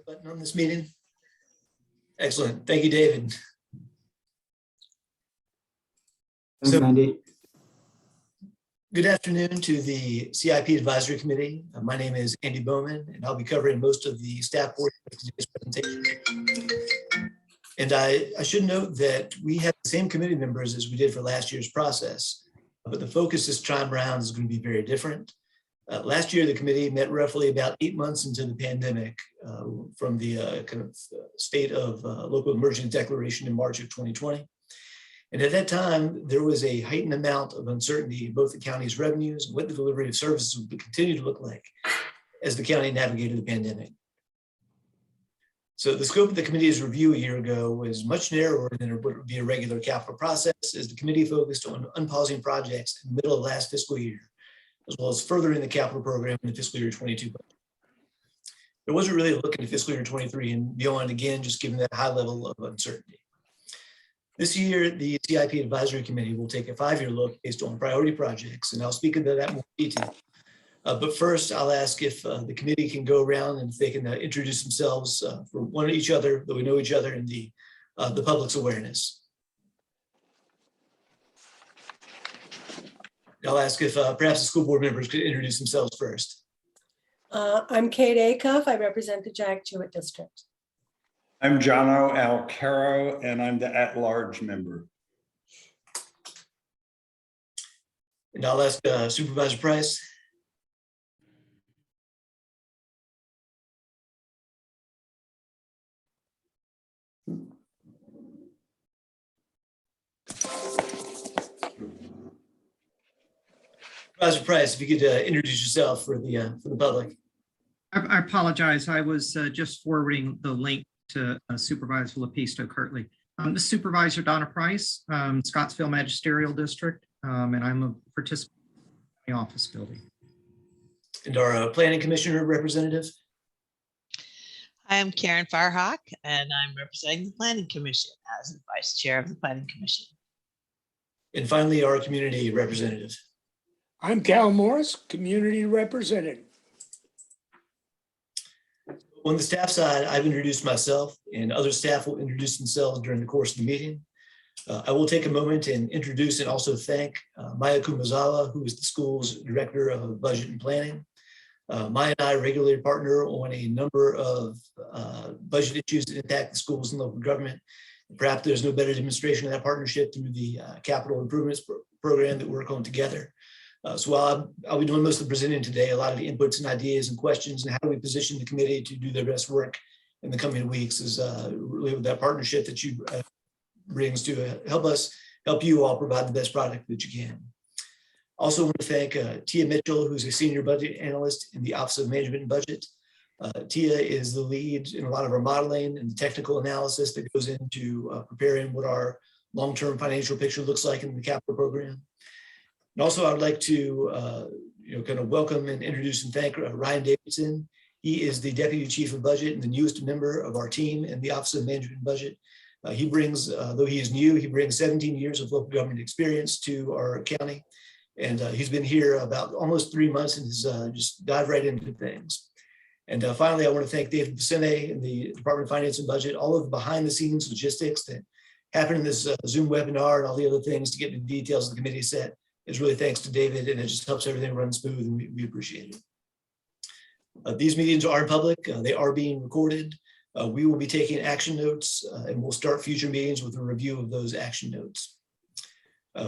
button on this meeting? Excellent. Thank you, David. Thanks, Andy. Good afternoon to the CIP Advisory Committee. My name is Andy Bowman, and I'll be covering most of the staff portion of today's presentation. And I should note that we have the same committee members as we did for last year's process, but the focus this time around is going to be very different. Last year, the committee met roughly about 8 months into the pandemic from the state of local emergency declaration in March of 2020. And at that time, there was a heightened amount of uncertainty in both the county's revenues and what the delivery of services would continue to look like as the county navigated the pandemic. So the scope of the committee's review a year ago was much narrower than it would be a regular capital process, as the committee focused on unpausing projects in the middle of last fiscal year, as well as furthering the capital program in the fiscal year 22 budget. There wasn't really a look into fiscal year 23 and beyond, again, just given that high level of uncertainty. This year, the CIP Advisory Committee will take a 5-year look based on priority projects, and I'll speak into that more detail. But first, I'll ask if the committee can go around and if they can introduce themselves for one each other, though we know each other, and the public's awareness. I'll ask if perhaps the school board members could introduce themselves first. I'm Kate Acuff. I represent the Jack Jewett District. I'm Jono Alcaro, and I'm the at-large member. And I'll ask Supervisor Price. Supervisor Price, if you could introduce yourself for the public. I apologize. I was just forwarding the link to Supervisor Lepisto Kirtley. I'm the Supervisor Donna Price, Scottsville Magisterial District, and I'm a participant in the office building. And our Planning Commissioner representative. I am Karen Farhawk, and I'm representing the Planning Commission as the Vice Chair of the Planning Commission. And finally, our community representative. I'm Cal Morris, community representative. On the staff side, I've introduced myself, and other staff will introduce themselves during the course of the meeting. I will take a moment and introduce and also thank Maya Kumazawa, who is the school's Director of Budget and Planning. Maya and I regularly partner on a number of budget issues that impact the schools and local government. Perhaps there's no better demonstration of that partnership through the capital improvements program that we work on together. So while I'll be doing most of the presenting today, a lot of the inputs and ideas and questions and how do we position the committee to do their best work in the coming weeks is really with that partnership that you brings to help you all provide the best product that you can. Also want to thank Tia Mitchell, who's a senior budget analyst in the Office of Management and Budget. Tia is the lead in a lot of our modeling and the technical analysis that goes into preparing what our long-term financial picture looks like in the capital program. And also, I would like to kind of welcome and introduce and thank Ryan Davidson. He is the Deputy Chief of Budget and the newest member of our team in the Office of Management and Budget. He brings, though he is new, he brings 17 years of local government experience to our county. And he's been here about almost 3 months and has just dived right into things. And finally, I want to thank David Vicente and the Department of Finance and Budget, all of the behind the scenes logistics that happen in this Zoom webinar and all the other things to get the details of the committee set. Is really thanks to David, and it just helps everything run smooth, and we appreciate it. These meetings are in public. They are being recorded. We will be taking action notes, and we'll start future meetings with a review of those action notes.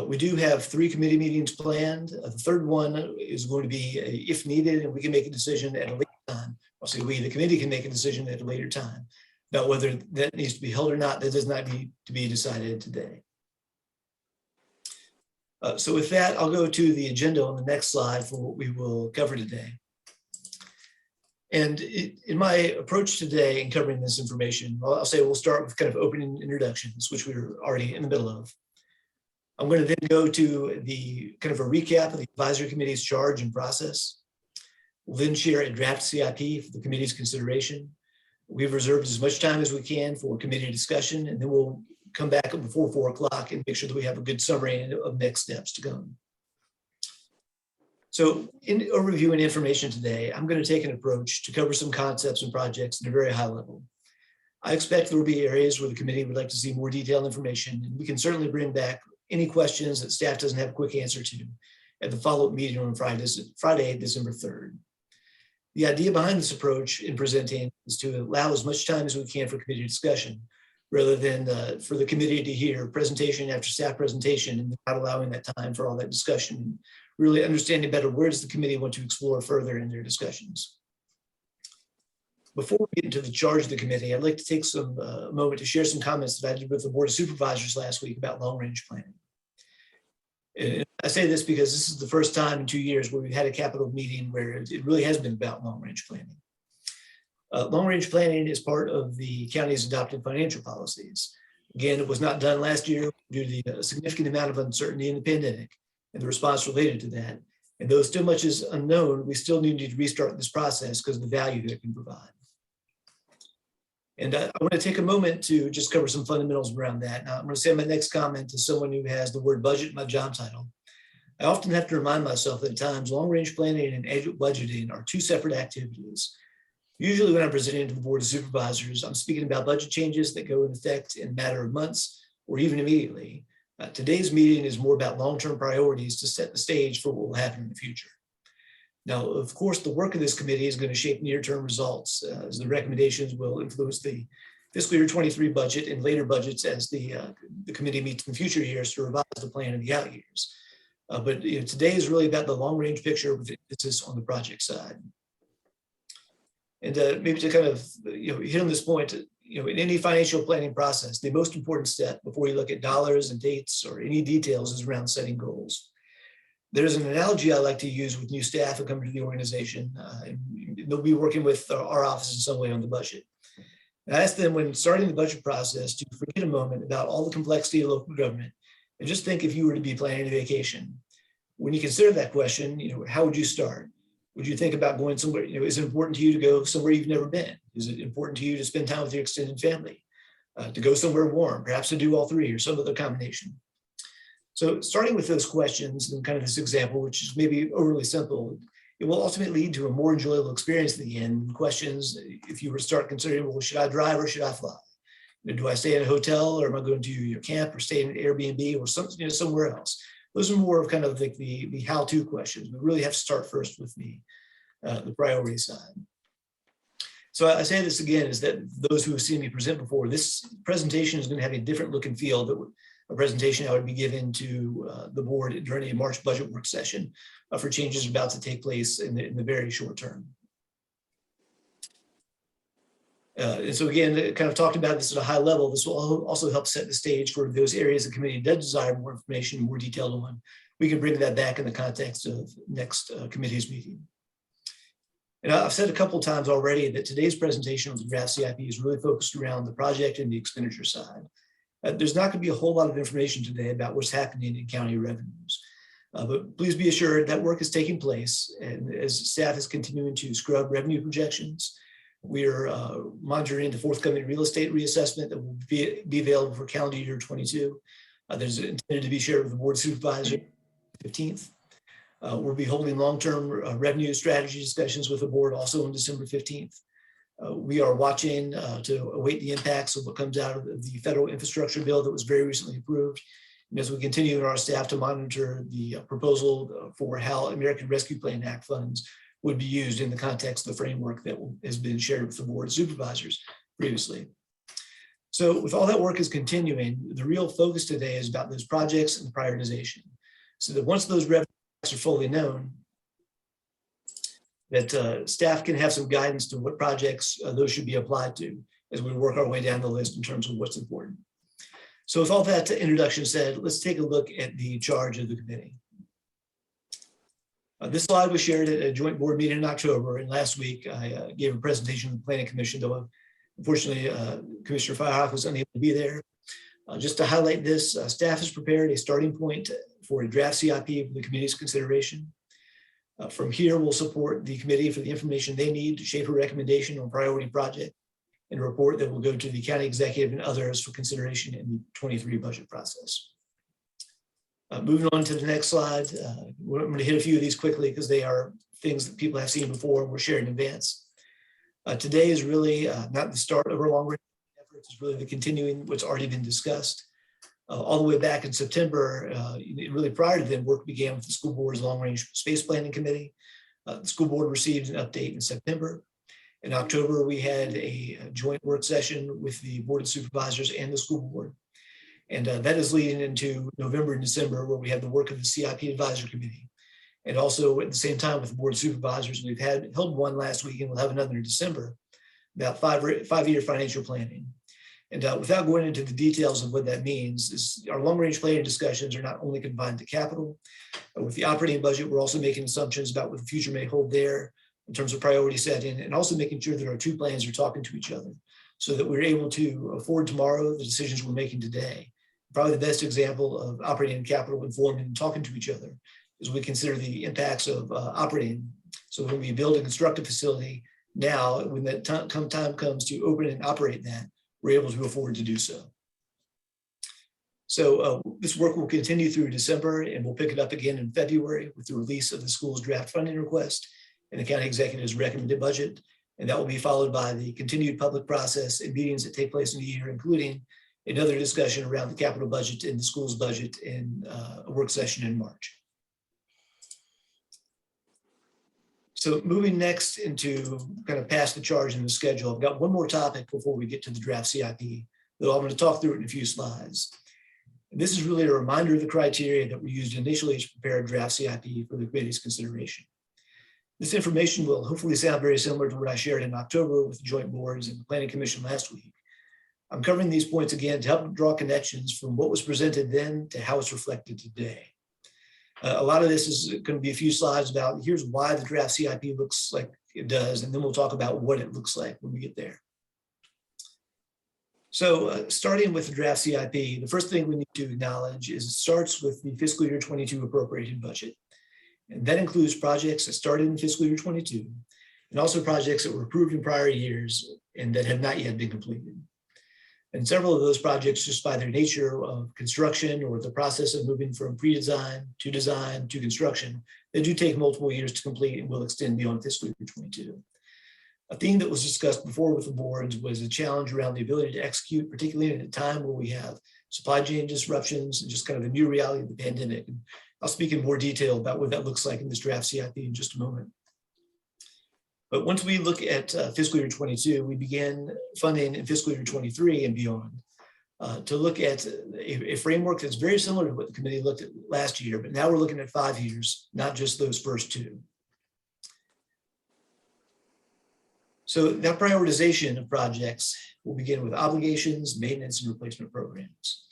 We do have 3 committee meetings planned. The third one is going to be if needed, and we can make a decision at a later time. I'll say we, the committee, can make a decision at a later time about whether that needs to be held or not. That does not need to be decided today. So with that, I'll go to the agenda on the next slide for what we will cover today. And in my approach today in covering this information, I'll say we'll start with kind of opening introductions, which we're already in the middle of. I'm going to then go to the kind of a recap of the advisory committee's charge and process. We'll then share a draft CIP for the committee's consideration. We've reserved as much time as we can for committee discussion, and then we'll come back before 4 o'clock and make sure that we have a good summary of next steps to come. So in overviewing information today, I'm going to take an approach to cover some concepts and projects at a very high level. I expect there will be areas where the committee would like to see more detailed information, and we can certainly bring back any questions that staff doesn't have a quick answer to at the follow-up meeting on Friday, December 3rd. The idea behind this approach in presenting is to allow as much time as we can for committee discussion, rather than for the committee to hear presentation after staff presentation and not allowing that time for all that discussion, and really understanding better where does the committee want to explore further in their discussions. Before we get into the charge of the committee, I'd like to take some moment to share some comments that I did with the Board of Supervisors last week about long-range planning. And I say this because this is the first time in 2 years where we've had a capital meeting where it really has been about long-range planning. Long-range planning is part of the county's adopted financial policies. Again, it was not done last year due to the significant amount of uncertainty in the pandemic and the response related to that. And though still much is unknown, we still need to restart this process because of the value that it can provide. And I want to take a moment to just cover some fundamentals around that. Now, I'm going to say my next comment to someone who has the word budget in my job title. I often have to remind myself that at times long-range planning and annual budgeting are two separate activities. Usually when I'm presenting to the Board of Supervisors, I'm speaking about budget changes that go into effect in a matter of months or even immediately. Today's meeting is more about long-term priorities to set the stage for what will happen in the future. Now, of course, the work of this committee is going to shape near-term results as the recommendations will influence the fiscal year 23 budget and later budgets as the committee meets in future years to revise the plan in the out years. But today is really about the long-range picture with emphasis on the project side. And maybe to kind of hit on this point, in any financial planning process, the most important step before you look at dollars and dates or any details is around setting goals. There's an analogy I like to use with new staff who come to the organization. They'll be working with our office in some way on the budget. And I ask them when starting the budget process to forget a moment about all the complexity of local government and just think if you were to be planning a vacation. When you consider that question, how would you start? Would you think about going somewhere? Is it important to you to go somewhere you've never been? Is it important to you to spend time with your extended family? To go somewhere warm, perhaps to do all three or some other combination? So starting with those questions and kind of this example, which is maybe overly simple, it will ultimately lead to a more enjoyable experience at the end. Questions, if you were to start considering, well, should I drive or should I fly? Do I stay in a hotel or am I going to your camp or stay in an Airbnb or somewhere else? Those are more of kind of like the how-to questions. We really have to start first with the priority side. So I say this again, is that those who have seen me present before, this presentation is going to have a different look and feel than a presentation I would be given to the board during a March budget work session for changes about to take place in the very short term. And so again, kind of talked about this at a high level. This will also help set the stage for those areas the committee does desire more information, more detailed on. We can bring that back in the context of next committee's meeting. And I've said a couple of times already that today's presentation on the draft CIP is really focused around the project and the expenditure side. There's not going to be a whole lot of information today about what's happening in county revenues. But please be assured that work is taking place. And as staff is continuing to scrub revenue projections, we are monitoring the forthcoming real estate reassessment that will be available for calendar year 22. There's intended to be shared with the Board of Supervisors 15th. We'll be holding long-term revenue strategy discussions with the board also on December 15th. We are watching to await the impacts of what comes out of the federal infrastructure bill that was very recently approved. And as we continue in our staff to monitor the proposal for how American Rescue Plan Act funds would be used in the context of the framework that has been shared with the Board of Supervisors previously. So with all that work is continuing, the real focus today is about those projects and prioritization. So that once those revenues are fully known, that staff can have some guidance to what projects those should be applied to as we work our way down the list in terms of what's important. So with all that introduction said, let's take a look at the charge of the committee. This slide was shared at a joint board meeting in October, and last week I gave a presentation to the Planning Commission, though unfortunately Commissioner Firehawk was unable to be there. Just to highlight this, staff has prepared a starting point for a draft CIP for the committee's consideration. From here, we'll support the committee for the information they need to shape a recommendation on priority project and a report that will go to the county executive and others for consideration in the 23 budget process. Moving on to the next slide, I'm going to hit a few of these quickly because they are things that people have seen before and we're sharing in advance. Today is really not the start of our long-range efforts, it's really the continuing what's already been discussed. All the way back in September, really prior to then, work began with the school board's long-range space planning committee. The school board received an update in September. In October, we had a joint work session with the board of supervisors and the school board. And that is leading into November and December, where we have the work of the CIP Advisory Committee. And also at the same time with the board of supervisors, we've held one last week and we'll have another in December about five-year financial planning. And without going into the details of what that means, is our long-range planning discussions are not only confined to capital. With the operating budget, we're also making assumptions about what the future may hold there in terms of priority setting, and also making sure that our two plans are talking to each other so that we're able to afford tomorrow the decisions we're making today. Probably the best example of operating and capital informing and talking to each other is we consider the impacts of operating. So when we build and construct a facility now, when that time comes to open and operate that, we're able to afford to do so. So this work will continue through December, and we'll pick it up again in February with the release of the school's draft funding request and the county executive's recommended budget. And that will be followed by the continued public process and meetings that take place in the year, including another discussion around the capital budget and the school's budget in a work session in March. So moving next into kind of past the charge in the schedule, I've got one more topic before we get to the draft CIP that I'm going to talk through in a few slides. And this is really a reminder of the criteria that were used initially to prepare a draft CIP for the committee's consideration. This information will hopefully sound very similar to what I shared in October with the joint boards and the Planning Commission last week. I'm covering these points again to help draw connections from what was presented then to how it's reflected today. A lot of this is going to be a few slides about here's why the draft CIP looks like it does, and then we'll talk about what it looks like when we get there. So starting with the draft CIP, the first thing we need to acknowledge is it starts with the fiscal year 22 appropriated budget. And that includes projects that started in fiscal year 22 and also projects that were approved in prior years and that have not yet been completed. And several of those projects, just by their nature of construction or the process of moving from pre-design to construction, they do take multiple years to complete and will extend beyond fiscal year 22. A theme that was discussed before with the boards was a challenge around the ability to execute, particularly at a time where we have supply chain disruptions and just kind of the new reality of the pandemic. And I'll speak in more detail about what that looks like in this draft CIP in just a moment. But once we look at fiscal year 22, we began funding in fiscal year 23 and beyond to look at a framework that's very similar to what the committee looked at last year, but now we're looking at 5 years, not just those first 2. So that prioritization of projects will begin with obligations, maintenance, and replacement programs.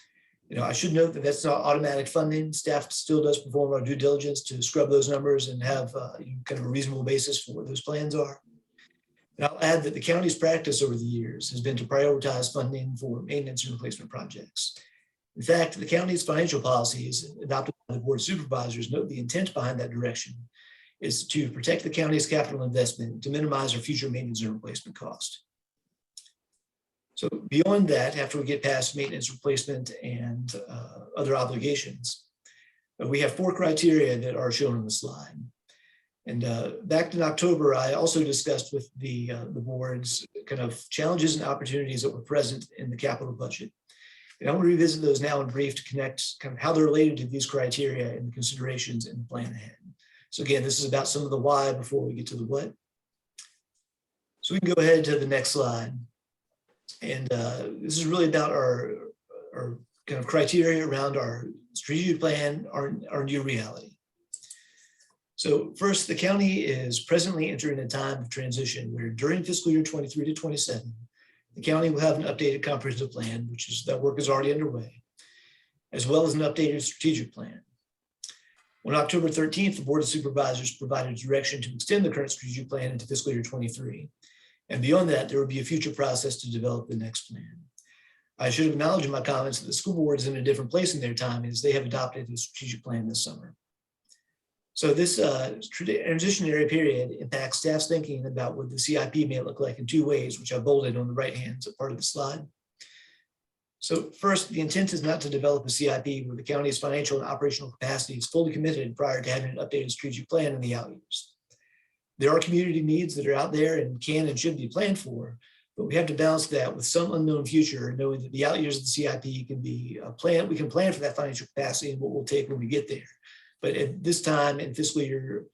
I should note that that's not automatic funding. Staff still does perform our due diligence to scrub those numbers and have kind of a reasonable basis for what those plans are. And I'll add that the county's practice over the years has been to prioritize funding for maintenance and replacement projects. In fact, the county's financial policies adopted by the board of supervisors note the intent behind that direction is to protect the county's capital investment to minimize our future maintenance and replacement cost. So beyond that, after we get past maintenance, replacement, and other obligations, we have 4 criteria that are shown on the slide. And back in October, I also discussed with the boards kind of challenges and opportunities that were present in the capital budget. And I want to revisit those now in brief to connect kind of how they're related to these criteria and the considerations in the plan ahead. So again, this is about some of the why before we get to the what. So we can go ahead to the next slide. And this is really about our kind of criteria around our strategic plan, our new reality. So first, the county is presently entering a time of transition where during fiscal year 23 to 27, the county will have an updated comprehensive plan, that work is already underway, as well as an updated strategic plan. On October 13th, the Board of Supervisors provided direction to extend the current strategic plan into fiscal year 23. And beyond that, there will be a future process to develop the next plan. I should acknowledge in my comments that the school board is in a different place in their time as they have adopted a strategic plan this summer. So this transitionary period impacts staff's thinking about what the CIP may look like in 2 ways, which I bolded on the right-hand part of the slide. So first, the intent is not to develop a CIP where the county's financial and operational capacity is fully committed prior to having an updated strategic plan in the out years. There are community needs that are out there and can and should be planned for, but we have to balance that with some unknown future, knowing that the out years of the CIP can be planned. We can plan for that financial capacity and what we'll take when we get there. But at this time in fiscal year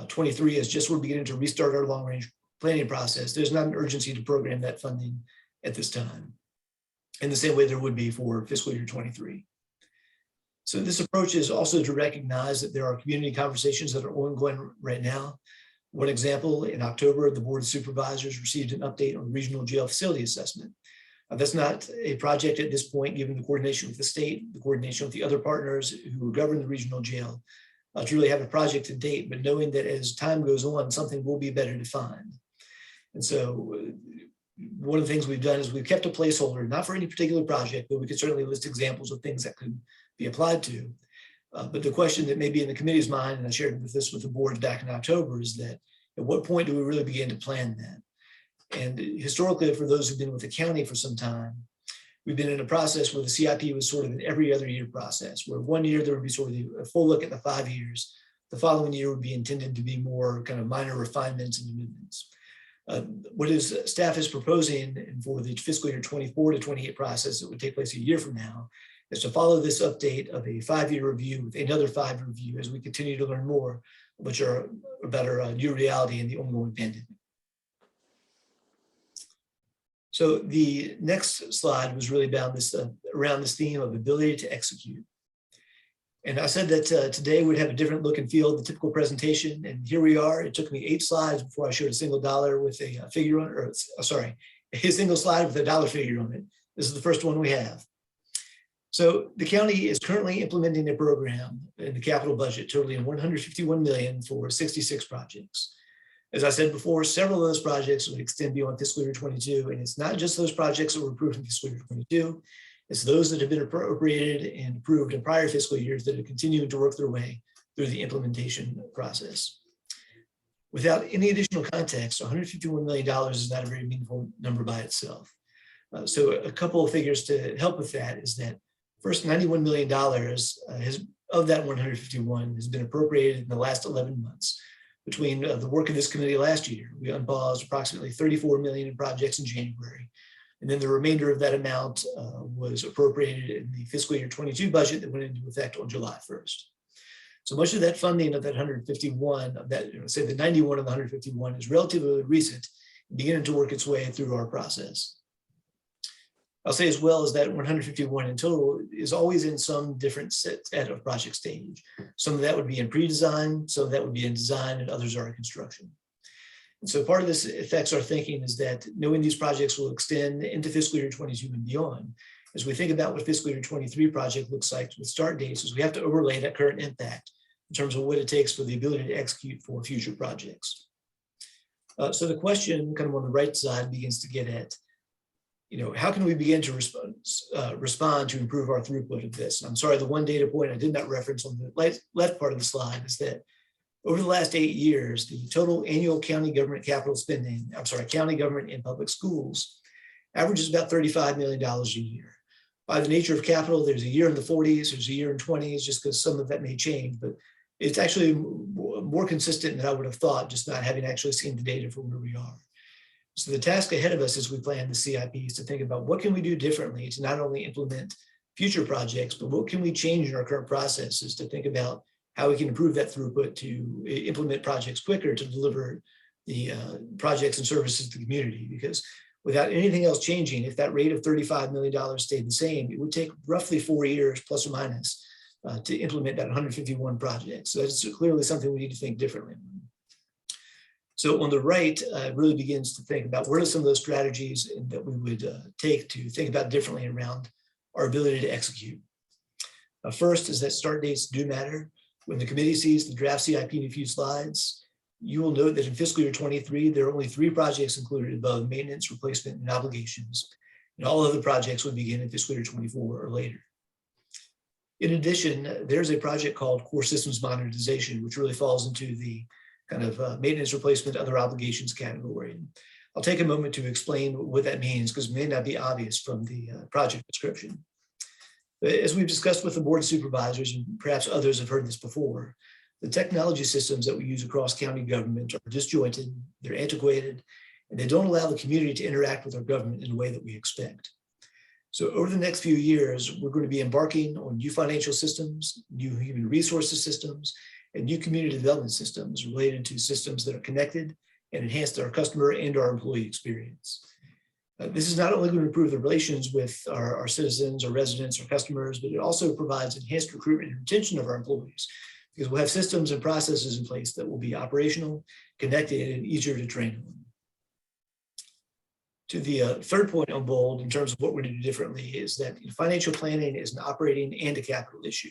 23, as just we're beginning to restart our long range planning process, there's not an urgency to program that funding at this time, in the same way there would be for fiscal year 23. So this approach is also to recognize that there are community conversations that are ongoing right now. One example, in October, the Board of Supervisors received an update on the regional jail facility assessment. That's not a project at this point, given the coordination with the state, the coordination with the other partners who govern the regional jail, to really have a project to date, but knowing that as time goes on, something will be better defined. And so one of the things we've done is we've kept a placeholder, not for any particular project, but we could certainly list examples of things that could be applied to. But the question that may be in the committee's mind, and I shared this with the board back in October, is that at what point do we really begin to plan that? And historically, for those who've been with the county for some time, we've been in a process where the CIP was sort of an every other year process, where 1 year there would be sort of a full look at the 5 years. The following year would be intended to be more kind of minor refinements and amendments. What is staff is proposing, and for the fiscal year 24 to 28 process that would take place a year from now, is to follow this update of a 5-year review with another 5-year review as we continue to learn more, which are about our new reality in the ongoing pandemic. So the next slide was really about this around this theme of ability to execute. And I said that today we'd have a different look and feel of the typical presentation. And here we are. It took me 8 slides before I showed a single dollar with a figure on it, or sorry, a single slide with a dollar figure on it. This is the first one we have. So the county is currently implementing a program in the capital budget totaling $151 million for 66 projects. As I said before, several of those projects would extend beyond fiscal year 22. And it's not just those projects that were approved in fiscal year 22. It's those that have been appropriated and approved in prior fiscal years that are continuing to work their way through the implementation process. Without any additional context, $151 million is not a very meaningful number by itself. So a couple of figures to help with that is that first, $91 million of that 151 has been appropriated in the last 11 months. Between the work of this committee last year, we unpaused approximately $34 million in projects in January. And then the remainder of that amount was appropriated in the fiscal year 22 budget that went into effect on July 1st. So much of that funding of that 151, of that, say the 91 of the 151 is relatively recent, beginning to work its way through our process. I'll say as well as that 151 in total is always in some different set of project stage. Some of that would be in pre-design, some of that would be in design, and others are in construction. And so part of this affects our thinking is that knowing these projects will extend into fiscal year 22 and beyond, as we think about what fiscal year 23 project looks like with start dates, is we have to overlay that current impact in terms of what it takes for the ability to execute for future projects. So the question kind of on the right side begins to get at, how can we begin to respond to improve our throughput of this? And I'm sorry, the one data point I did not reference on the left part of the slide is that over the last 8 years, the total annual county government capital spending, county government in public schools, averages about $35 million a year. By the nature of capital, there's a year in the 40s, there's a year in 20s, just because some of that may change, but it's actually more consistent than I would have thought, just not having actually seen the data for where we are. So the task ahead of us as we plan the CIP is to think about what can we do differently to not only implement future projects, but what can we change in our current processes to think about how we can improve that throughput to implement projects quicker to deliver the projects and services to the community. Because without anything else changing, if that rate of $35 million stayed the same, it would take roughly 4 years plus or minus to implement that 151 projects. So that's clearly something we need to think differently. So on the right, it really begins to think about what are some of those strategies that we would take to think about differently around our ability to execute. First is that start dates do matter. When the committee sees the draft CIP in a few slides, you will note that in fiscal year 23, there are only 3 projects included above maintenance, replacement, and obligations. And all other projects would begin in fiscal year 24 or later. In addition, there's a project called Core Systems Modernization, which really falls into the kind of maintenance, replacement, other obligations category. I'll take a moment to explain what that means because it may not be obvious from the project description. As we've discussed with the Board of Supervisors, and perhaps others have heard this before, the technology systems that we use across county government are disjointed, they're antiquated, and they don't allow the community to interact with our government in a way that we expect. So over the next few years, we're going to be embarking on new financial systems, new human resources systems, and new community development systems related to systems that are connected and enhance our customer and our employee experience. This is not only going to improve the relations with our citizens, our residents, our customers, but it also provides enhanced recruitment and retention of our employees because we'll have systems and processes in place that will be operational, connected, and easier to train on. To the third point on bold in terms of what we're going to do differently is that financial planning is an operating and a capital issue.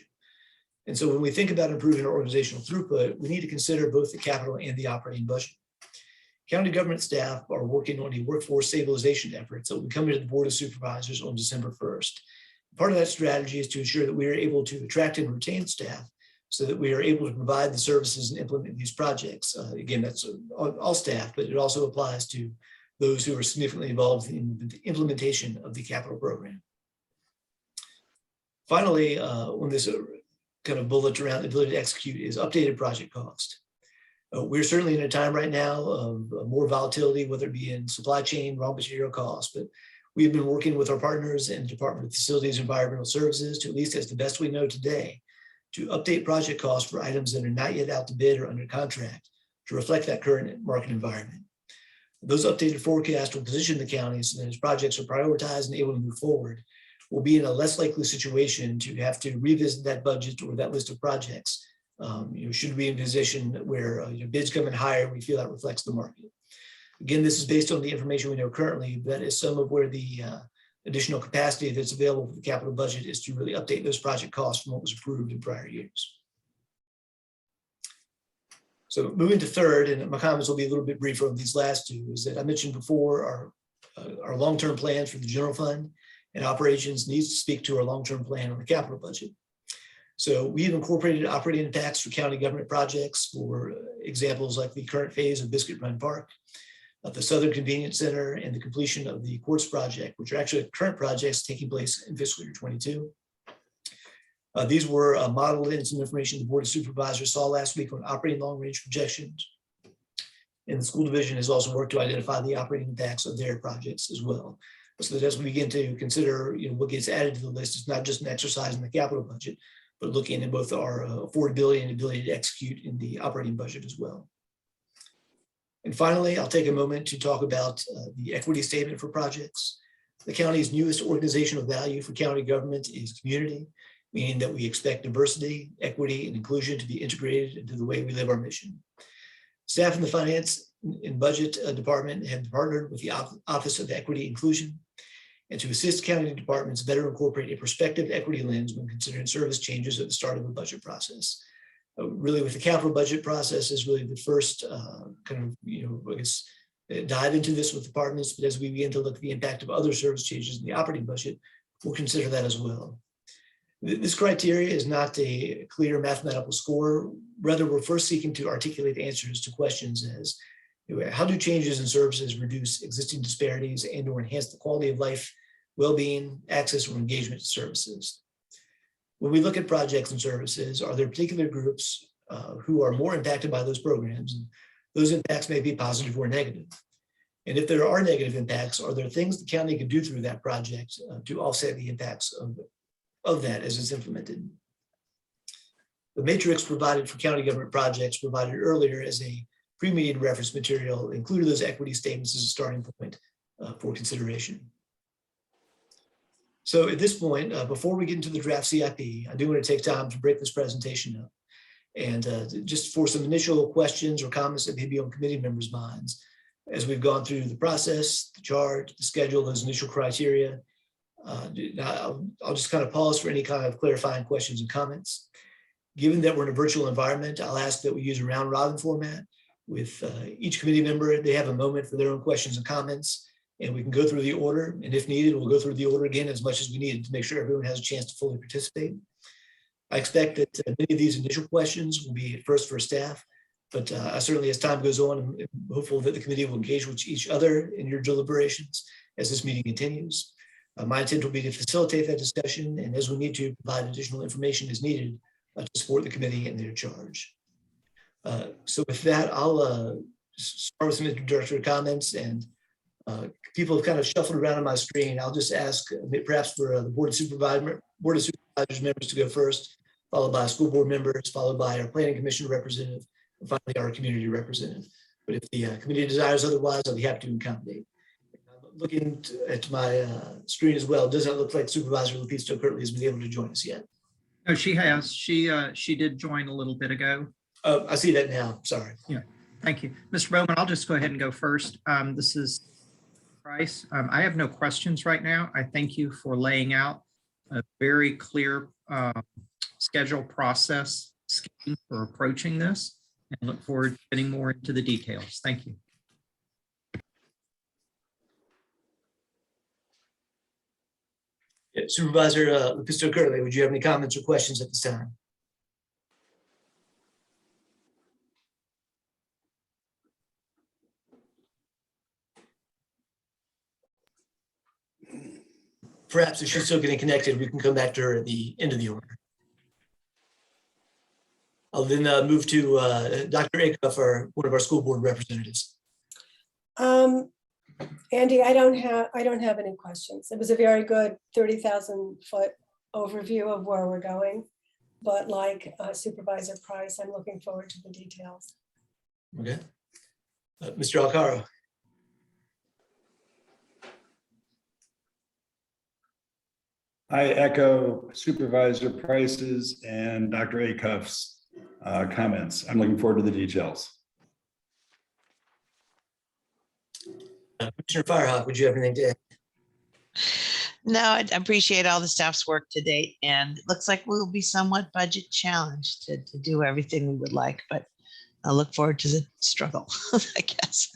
And so when we think about improving our organizational throughput, we need to consider both the capital and the operating budget. County government staff are working on a workforce stabilization effort that will be coming to the Board of Supervisors on December 1st. Part of that strategy is to ensure that we are able to attract and retain staff so that we are able to provide the services and implement these projects. Again, that's all staff, but it also applies to those who are significantly involved in the implementation of the capital program. Finally, on this kind of bullet around the ability to execute is updated project cost. We're certainly in a time right now of more volatility, whether it be in supply chain, raw material costs, but we've been working with our partners in the Department of Facilities and Environmental Services to, at least as the best we know today, to update project costs for items that are not yet out to bid or under contract to reflect that current market environment. Those updated forecasts will position the county so that as projects are prioritized and able to move forward, we'll be in a less likely situation to have to revisit that budget or that list of projects. Should we be in a position where bids come in higher, we feel that reflects the market. Again, this is based on the information we know currently, but is some of where the additional capacity that's available for the capital budget is to really update those project costs from what was approved in prior years. So moving to third, and my comments will be a little bit briefer on these last two, is that I mentioned before our long-term plans for the general fund and operations needs to speak to our long-term plan on the capital budget. So we've incorporated operating impacts for county government projects for examples like the current phase of Biscuit Run Park, the Southern Convenience Center, and the completion of the Quartz project, which are actually current projects taking place in fiscal year 22. These were modeled in some information the Board of Supervisors saw last week on operating long-range projections. And the school division has also worked to identify the operating impacts of their projects as well. So that as we begin to consider what gets added to the list, it's not just an exercise in the capital budget, but looking at both our affordability and ability to execute in the operating budget as well. And finally, I'll take a moment to talk about the equity statement for projects. The county's newest organizational value for county government is community, meaning that we expect diversity, equity, and inclusion to be integrated into the way we live our mission. Staff in the Finance and Budget Department have partnered with the Office of Equity Inclusion and to assist county departments better incorporate a prospective equity lens when considering service changes at the start of a budget process. Really, with the capital budget process is really the first dive into this with departments, but as we begin to look at the impact of other service changes in the operating budget, we'll consider that as well. This criteria is not a clear mathematical score. Rather, we're first seeking to articulate answers to questions as, how do changes in services reduce existing disparities and or enhance the quality of life, well-being, access, or engagement to services? When we look at projects and services, are there particular groups who are more impacted by those programs? And those impacts may be positive or negative. And if there are negative impacts, are there things the county could do through that project to offset the impacts of that as it's implemented? The matrix provided for county government projects provided earlier as a pre-meeting reference material included those equity statements as a starting point for consideration. So at this point, before we get into the draft CIP, I do want to take time to break this presentation up. And just for some initial questions or comments that may be on committee members' minds, as we've gone through the process, the chart, the schedule, those initial criteria, I'll just kind of pause for any kind of clarifying questions and comments. Given that we're in a virtual environment, I'll ask that we use a round robin format with each committee member. They have a moment for their own questions and comments, and we can go through the order. And if needed, we'll go through the order again as much as we need to make sure everyone has a chance to fully participate. I expect that many of these initial questions will be at first for staff, But I certainly, as time goes on, I'm hopeful that the committee will engage with each other in your deliberations as this meeting continues. My intent will be to facilitate that discussion, and as we need to, provide additional information as needed to support the committee in their charge. So with that, I'll start with some introductory comments, and people have kind of shuffled around on my screen. I'll just ask perhaps for the Board of Supervisors members to go first, followed by school board members, followed by our Planning Commission representative, and finally our community representative. But if the committee desires otherwise, I'll be happy to accommodate. Looking at my screen as well, it doesn't look like Supervisor Lepisto Kirtley has been able to join us yet. No, she has. She did join a little bit ago. Oh, I see that now. Sorry. Yeah, thank you. Mr. Bowman, I'll just go ahead and go first. This is Price. I have no questions right now. I thank you for laying out a very clear schedule process scheme for approaching this, and look forward to getting more into the details. Thank you. Yeah, Supervisor Lepisto Kirtley, would you have any comments or questions at this time? Perhaps if she's still getting connected, we can come back to her at the end of the order. I'll then move to Dr. Acuff, one of our school board representatives. Andy, I don't have any questions. It was a very good 30,000-foot overview of where we're going. But like Supervisor Price, I'm looking forward to the details. Okay. Mr. Alcaro. I echo Supervisor Price's and Dr. Acuff's comments. I'm looking forward to the details. Commissioner Firehawk, would you have anything to add? No, I appreciate all the staff's work to date, and it looks like we'll be somewhat budget challenged to do everything we would like, but I look forward to the struggle, I guess.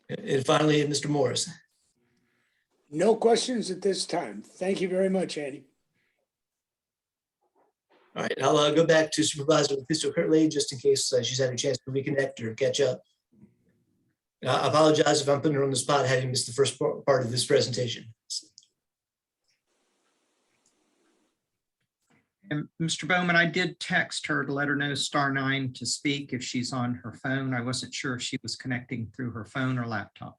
And finally, Mr. Morris. No questions at this time. Thank you very much, Andy. All right, I'll go back to Supervisor Lepisto Kirtley just in case she's had a chance to reconnect or catch up. I apologize if I'm putting her on the spot having missed the first part of this presentation. And Mr. Bowman, I did text her to let her know *9 to speak if she's on her phone. I wasn't sure if she was connecting through her phone or laptop.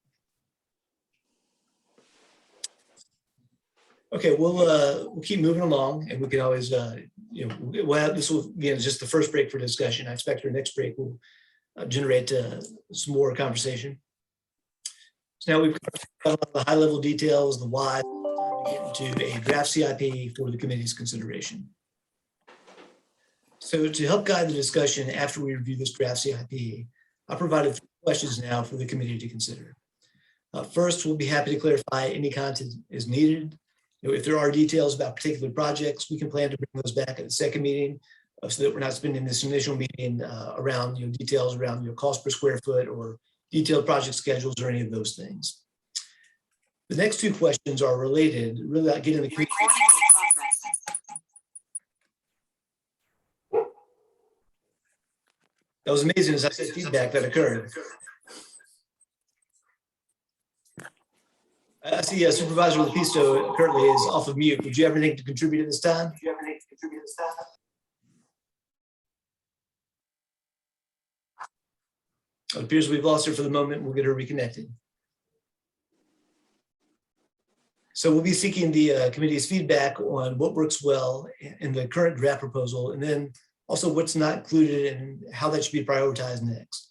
Okay, we'll keep moving along, and we can always, this will, again, just the first break for discussion. I expect our next break will generate some more conversation. So now we've got the high level details, the why, to get into a draft CIP for the committee's consideration. So to help guide the discussion after we review this draft CIP, I provided 3 questions now for the committee to consider. First, we'll be happy to clarify any content as needed. If there are details about particular projects, we can plan to bring those back at the second meeting so that we're not spending this initial meeting around details around cost per square foot or detailed project schedules or any of those things. The next 2 questions are related, really not getting the That was amazing as I said feedback that occurred. I see Supervisor Lepisto Kirtley is off of mute. Would you have anything to contribute at this time? It appears we've lost her for the moment. We'll get her reconnected. So we'll be seeking the committee's feedback on what works well in the current draft proposal, and then also what's not included and how that should be prioritized next.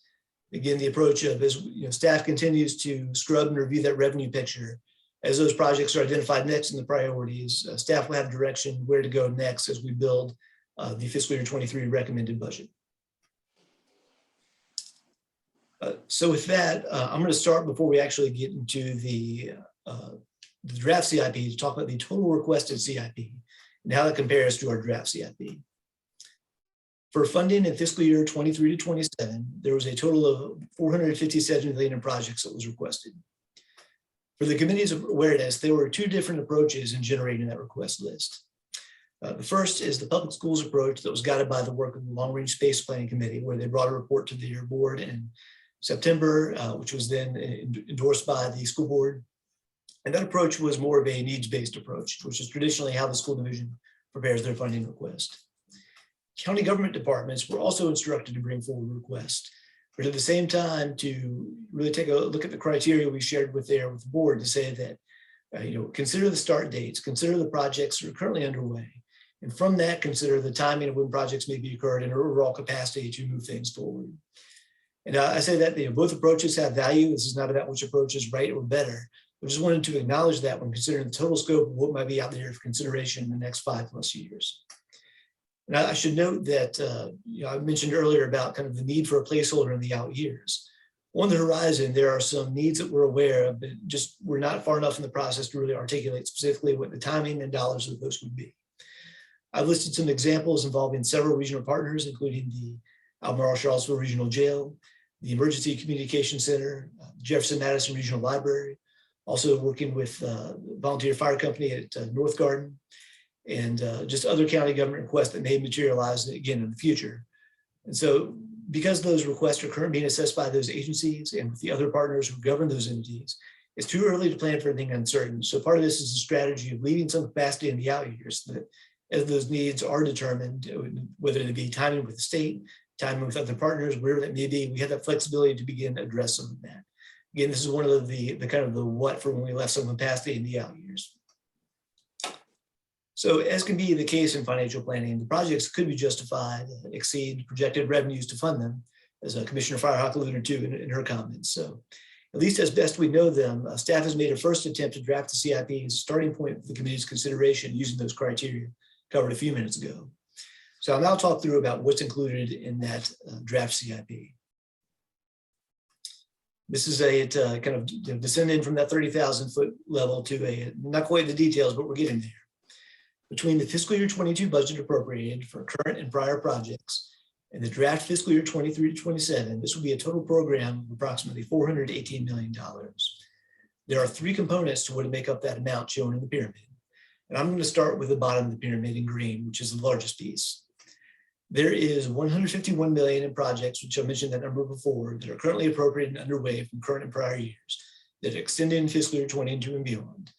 Again, the approach of as staff continues to scrub and review that revenue picture, as those projects are identified next in the priorities, staff will have direction where to go next as we build the fiscal year 23 recommended budget. So with that, I'm going to start before we actually get into the draft CIP to talk about the total requested CIP and how that compares to our draft CIP. For funding in fiscal year 23 to 27, there was a total of $457 million in projects that was requested. For the committee's awareness, there were 2 different approaches in generating that request list. The first is the public schools approach that was guided by the work of the Long Range Space Planning Committee, where they brought a report to their board in September, which was then endorsed by the school board. And that approach was more of a needs-based approach, which is traditionally how the school division prepares their funding request. County government departments were also instructed to bring forward requests, but at the same time to really take a look at the criteria we shared with the board to say that, consider the start dates, consider the projects that are currently underway. And from that, consider the timing of when projects may be occurred and our overall capacity to move things forward. And I say that both approaches have value. This is not about which approach is right or better. I just wanted to acknowledge that when considering the total scope of what might be out there for consideration in the next 5+ years. And I should note that, I mentioned earlier about kind of the need for a placeholder in the out years. On the horizon, there are some needs that we're aware of, but just we're not far enough in the process to really articulate specifically what the timing and dollars of those would be. I've listed some examples involving several regional partners, including the Albemarle Charlottesville Regional Jail, the Emergency Communication Center, Jefferson Madison Regional Library, also working with volunteer fire company at North Garden, and just other county government requests that may materialize again in the future. And so because those requests are currently being assessed by those agencies and with the other partners who govern those entities, it's too early to plan for anything uncertain. So part of this is a strategy of leaving some capacity in the out years so that as those needs are determined, whether it be timing with the state, timing with other partners, wherever that may be, we have that flexibility to begin to address some of that. Again, this is one of the kind of the what for when we left some capacity in the out years. So as can be the case in financial planning, the projects could be justified, exceed projected revenues to fund them, as Commissioner Firehawk alluded to in her comments. So at least as best we know them, staff has made a first attempt to draft the CIP as a starting point for the committee's consideration using those criteria covered a few minutes ago. So I'll now talk through about what's included in that draft CIP. This is a kind of descending from that 30,000 foot level to not quite the details, but we're getting there. Between the fiscal year 22 budget appropriated for current and prior projects and the draft fiscal year 23 to 27, this will be a total program of approximately $418 million. There are three components to what make up that amount shown in the pyramid. And I'm going to start with the bottom of the pyramid in green, which is the largest piece. There is $151 million in projects, which I mentioned that number before, that are currently appropriated and underway from current and prior years that extend in fiscal year 22 and beyond.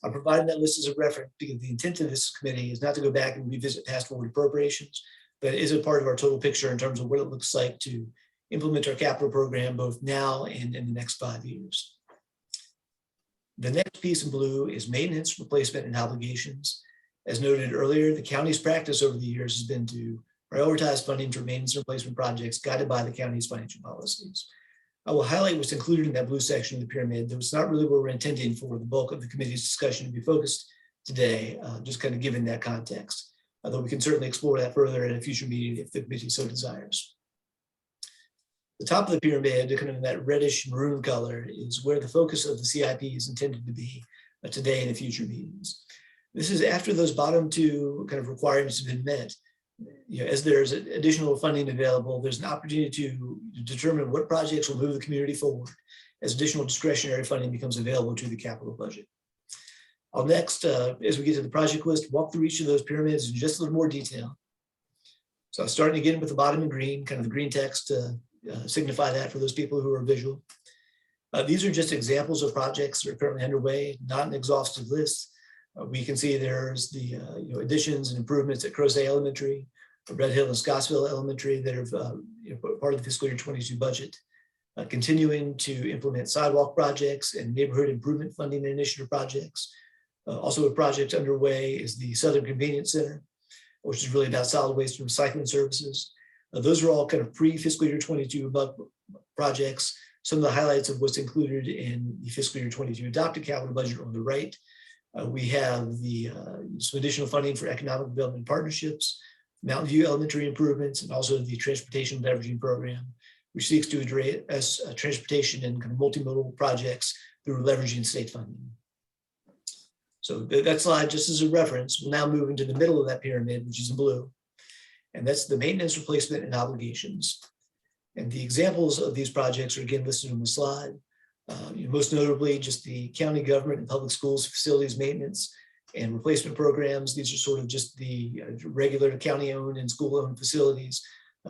I'm providing that list as a reference because the intent of this committee is not to go back and revisit past forward appropriations, but it is a part of our total picture in terms of what it looks like to implement our capital program both now and in the next 5 years. The next piece in blue is maintenance, replacement, and obligations. As noted earlier, the county's practice over the years has been to prioritize funding for maintenance and replacement projects guided by the county's financial policies. I will highlight what's included in that blue section of the pyramid, though it's not really where we're intending for the bulk of the committee's discussion to be focused today, just kind of given that context. Although we can certainly explore that further at a future meeting if the committee so desires. The top of the pyramid, kind of in that reddish maroon color, is where the focus of the CIP is intended to be today and in future meetings. This is after those bottom two kind of requirements have been met. As there's additional funding available, there's an opportunity to determine what projects will move the community forward as additional discretionary funding becomes available to the capital budget. I'll next, as we get to the project list, walk through each of those pyramids in just a little more detail. So starting again with the bottom in green, kind of the green text to signify that for those people who are visual. These are just examples of projects that are currently underway, not an exhaustive list. We can see there's the additions and improvements at Crozet Elementary, Red Hill and Scottsville Elementary that are part of the fiscal year 22 budget. Continuing to implement sidewalk projects and neighborhood improvement funding initiative projects. Also a project underway is the Southern Convenience Center, which is really about solid waste and recycling services. Those are all kind of pre-fiscal year 22 above projects. Some of the highlights of what's included in the fiscal year 22 adopted capital budget on the right. We have some additional funding for economic development partnerships, Mountain View Elementary improvements, and also the transportation leveraging program, which seeks to address transportation and kind of multimodal projects through leveraging state funding. So that slide, just as a reference, will now move into the middle of that pyramid, which is in blue. And that's the maintenance, replacement, and obligations. And the examples of these projects are again listed on the slide. Most notably, just the county government and public schools facilities maintenance and replacement programs. These are sort of just the regular county-owned and school-owned facilities.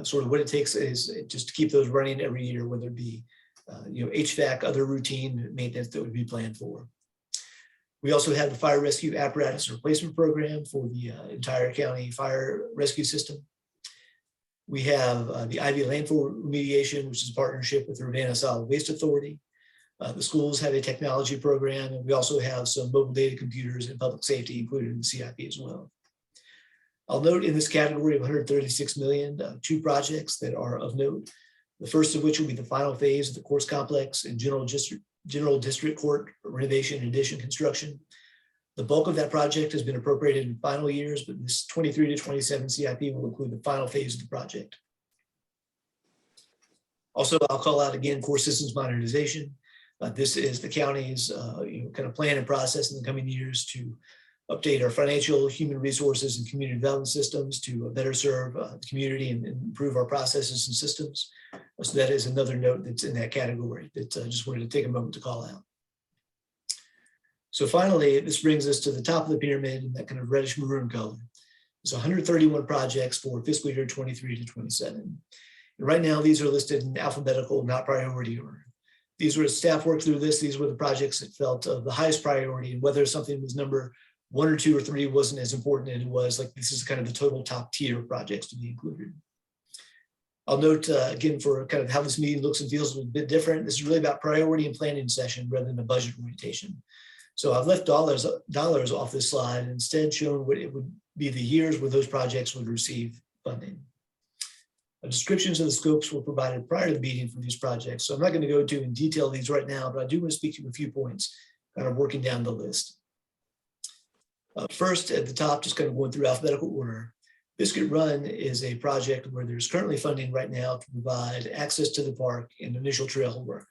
Sort of what it takes is just to keep those running every year, whether it be HVAC, other routine maintenance that would be planned for. We also have the fire rescue apparatus replacement program for the entire county fire rescue system. We have the Ivy landfill remediation, which is a partnership with the Urbana Solid Waste Authority. The schools have a technology program, and we also have some mobile data computers and public safety included in the CIP as well. I'll note in this category of 136 million, 2 projects that are of note. The first of which will be the final phase of the course complex and general district court renovation and addition construction. The bulk of that project has been appropriated in final years, but this 23 to 27 CIP will include the final phase of the project. Also, I'll call out again core systems modernization. This is the county's kind of plan and process in the coming years to update our financial, human resources, and community development systems to better serve the community and improve our processes and systems. So that is another note that's in that category that I just wanted to take a moment to call out. So finally, this brings us to the top of the pyramid in that kind of reddish maroon color. There's 131 projects for fiscal year 23 to 27. And right now, these are listed in alphabetical, not priority order. These were, as staff worked through this, these were the projects that felt of the highest priority, and whether something was number 1 or 2 or 3 wasn't as important as it was. Like, this is kind of the total top tier of projects to be included. I'll note again for kind of how this meeting looks and feels a bit different. This is really about priority and planning session rather than a budget orientation. So I've left dollars off this slide and instead shown what it would be the years where those projects would receive funding. Descriptions of the scopes were provided prior to the meeting for these projects. So I'm not going to go into in detail these right now, but I do want to speak to a few points kind of working down the list. First, at the top, just kind of going through alphabetical order. Biscuit Run is a project where there's currently funding right now to provide access to the park and initial trail work.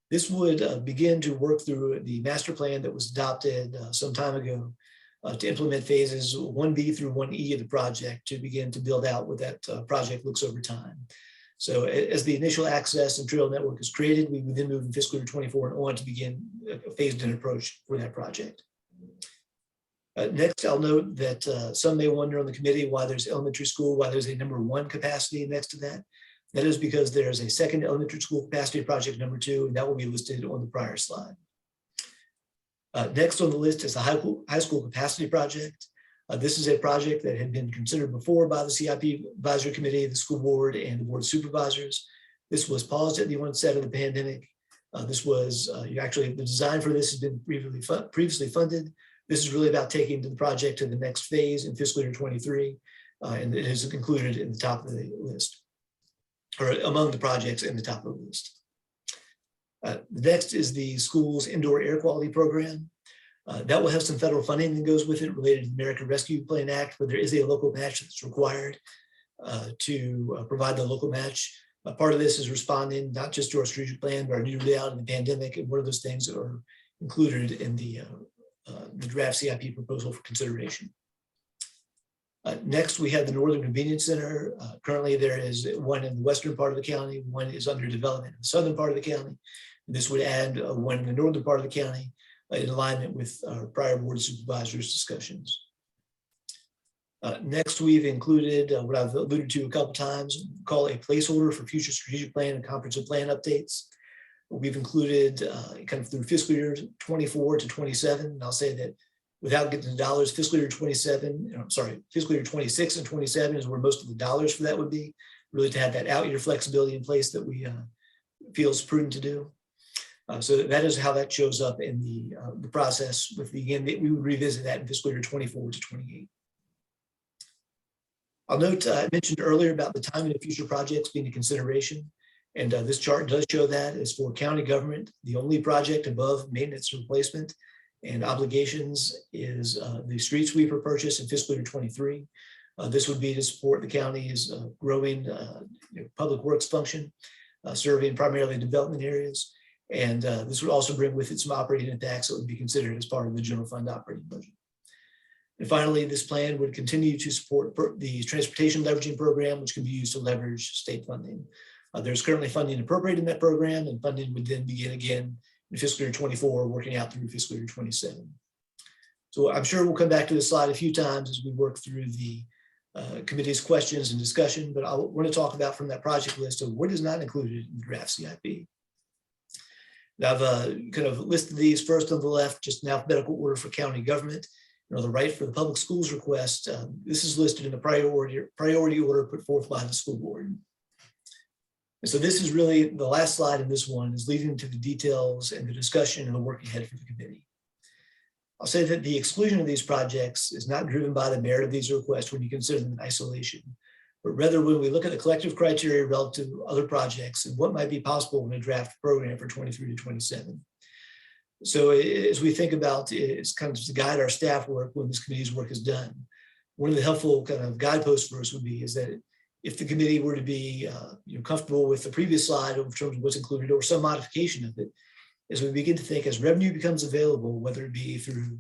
This would begin to work through the master plan that was adopted some time ago to implement phases 1B through 1E of the project to begin to build out what that project looks over time. So as the initial access and trail network is created, we would then move in fiscal year 24 and on to begin a phased-in approach for that project. Next, I'll note that some may wonder on the committee why there's elementary school, why there's a number 1 capacity next to that. That is because there's a second elementary school capacity project number 2, and that will be listed on the prior slide. Next on the list is the high school capacity project. This is a project that had been considered before by the CIP Advisory Committee, the school board, and the board of supervisors. This was paused at the onset of the pandemic. This was actually the design for this has been previously funded. This is really about taking the project to the next phase in fiscal year 23, and it is included in the top of the list, or among the projects in the top of the list. Next is the school's indoor air quality program. That will have some federal funding that goes with it related to the American Rescue Plan Act, but there is a local match that's required to provide the local match. Part of this is responding not just to our strategic plan, but our new reality in the pandemic, and one of those things that are included in the draft CIP proposal for consideration. Next, we have the Northern Convenience Center. Currently, there is one in the western part of the county, one is under development in the southern part of the county. This would add one in the northern part of the county in alignment with our prior board of supervisors discussions. Next, we've included what I've alluded to a couple times, call a placeholder for future strategic plan and comprehensive plan updates. We've included kind of through fiscal year 24 to 27. And I'll say that without getting the dollars, fiscal year 26 and 27 is where most of the dollars for that would be, really to have that out year flexibility in place that we feel is prudent to do. So that is how that shows up in the process with the, again, we would revisit that in fiscal year 24 to 28. I'll note, I mentioned earlier about the timing of future projects being a consideration. And this chart does show that is for county government. The only project above maintenance replacement and obligations is the street sweeper purchase in fiscal year 23. This would be to support the county's growing public works function, serving primarily development areas. And this would also bring with it some operating impacts that would be considered as part of the general fund operating budget. And finally, this plan would continue to support the transportation leveraging program, which can be used to leverage state funding. There's currently funding appropriated in that program, and funding would then begin again in fiscal year 24, working out through fiscal year 27. So I'm sure we'll come back to this slide a few times as we work through the committee's questions and discussion, but I want to talk about from that project list of what is not included in the draft CIP. Now I've kind of listed these first on the left, just in alphabetical order for county government. On the right for the public schools request, this is listed in the priority order put forth by the school board. And so this is really the last slide in this one is leading to the details and the discussion and the work ahead for the committee. I'll say that the exclusion of these projects is not driven by the merit of these requests when you consider them in isolation, but rather when we look at the collective criteria relative to other projects and what might be possible in a draft program for 23 to 27. So as we think about it's kind of to guide our staff work when this committee's work is done, one of the helpful kind of guideposts for us would be is that if the committee were to be comfortable with the previous slide in terms of what's included or some modification of it, as we begin to think as revenue becomes available, whether it be through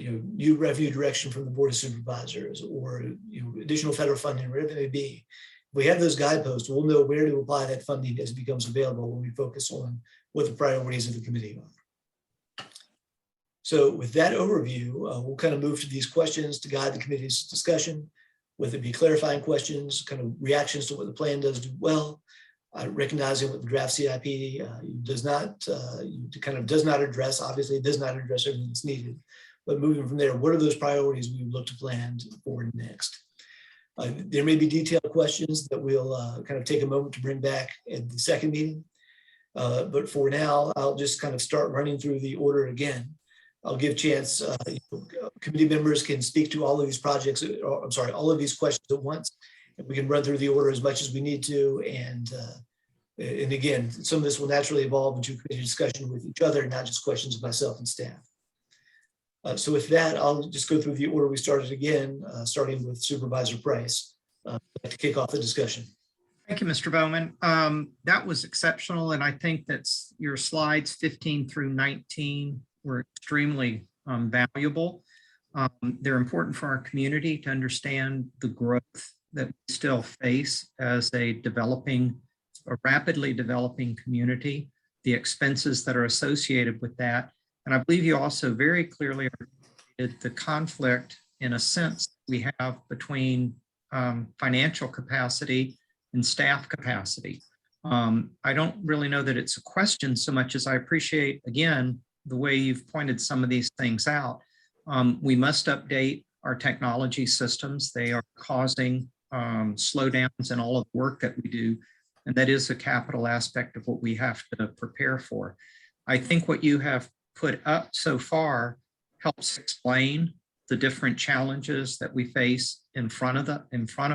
new revenue direction from the Board of Supervisors or additional federal funding, whatever it may be, if we have those guideposts, we'll know where to apply that funding as it becomes available when we focus on what the priorities of the committee are. So with that overview, we'll kind of move to these questions to guide the committee's discussion, whether it be clarifying questions, kind of reactions to what the plan does do well, recognizing what the draft CIP does not address. Obviously, it does not address everything that's needed. But moving from there, what are those priorities we would look to plan for next? There may be detailed questions that we'll kind of take a moment to bring back at the second meeting. But for now, I'll just kind of start running through the order again. I'll give chance, committee members can speak to all of these projects, or, I'm sorry, all of these questions at once. And we can run through the order as much as we need to. And again, some of this will naturally evolve into committee discussion with each other, not just questions of myself and staff. So with that, I'll just go through the order we started again, starting with Supervisor Price to kick off the discussion. Thank you, Mr. Bowman. That was exceptional. And I think that's your slides 15 through 19 were extremely valuable. They're important for our community to understand the growth that we still face as a rapidly developing community, the expenses that are associated with that. And I believe you also very clearly articulated the conflict, in a sense, we have between financial capacity and staff capacity. I don't really know that it's a question so much as I appreciate, again, the way you've pointed some of these things out. We must update our technology systems. They are causing slowdowns in all of the work that we do. And that is a capital aspect of what we have to prepare for. I think what you have put up so far helps explain the different challenges that we face in front of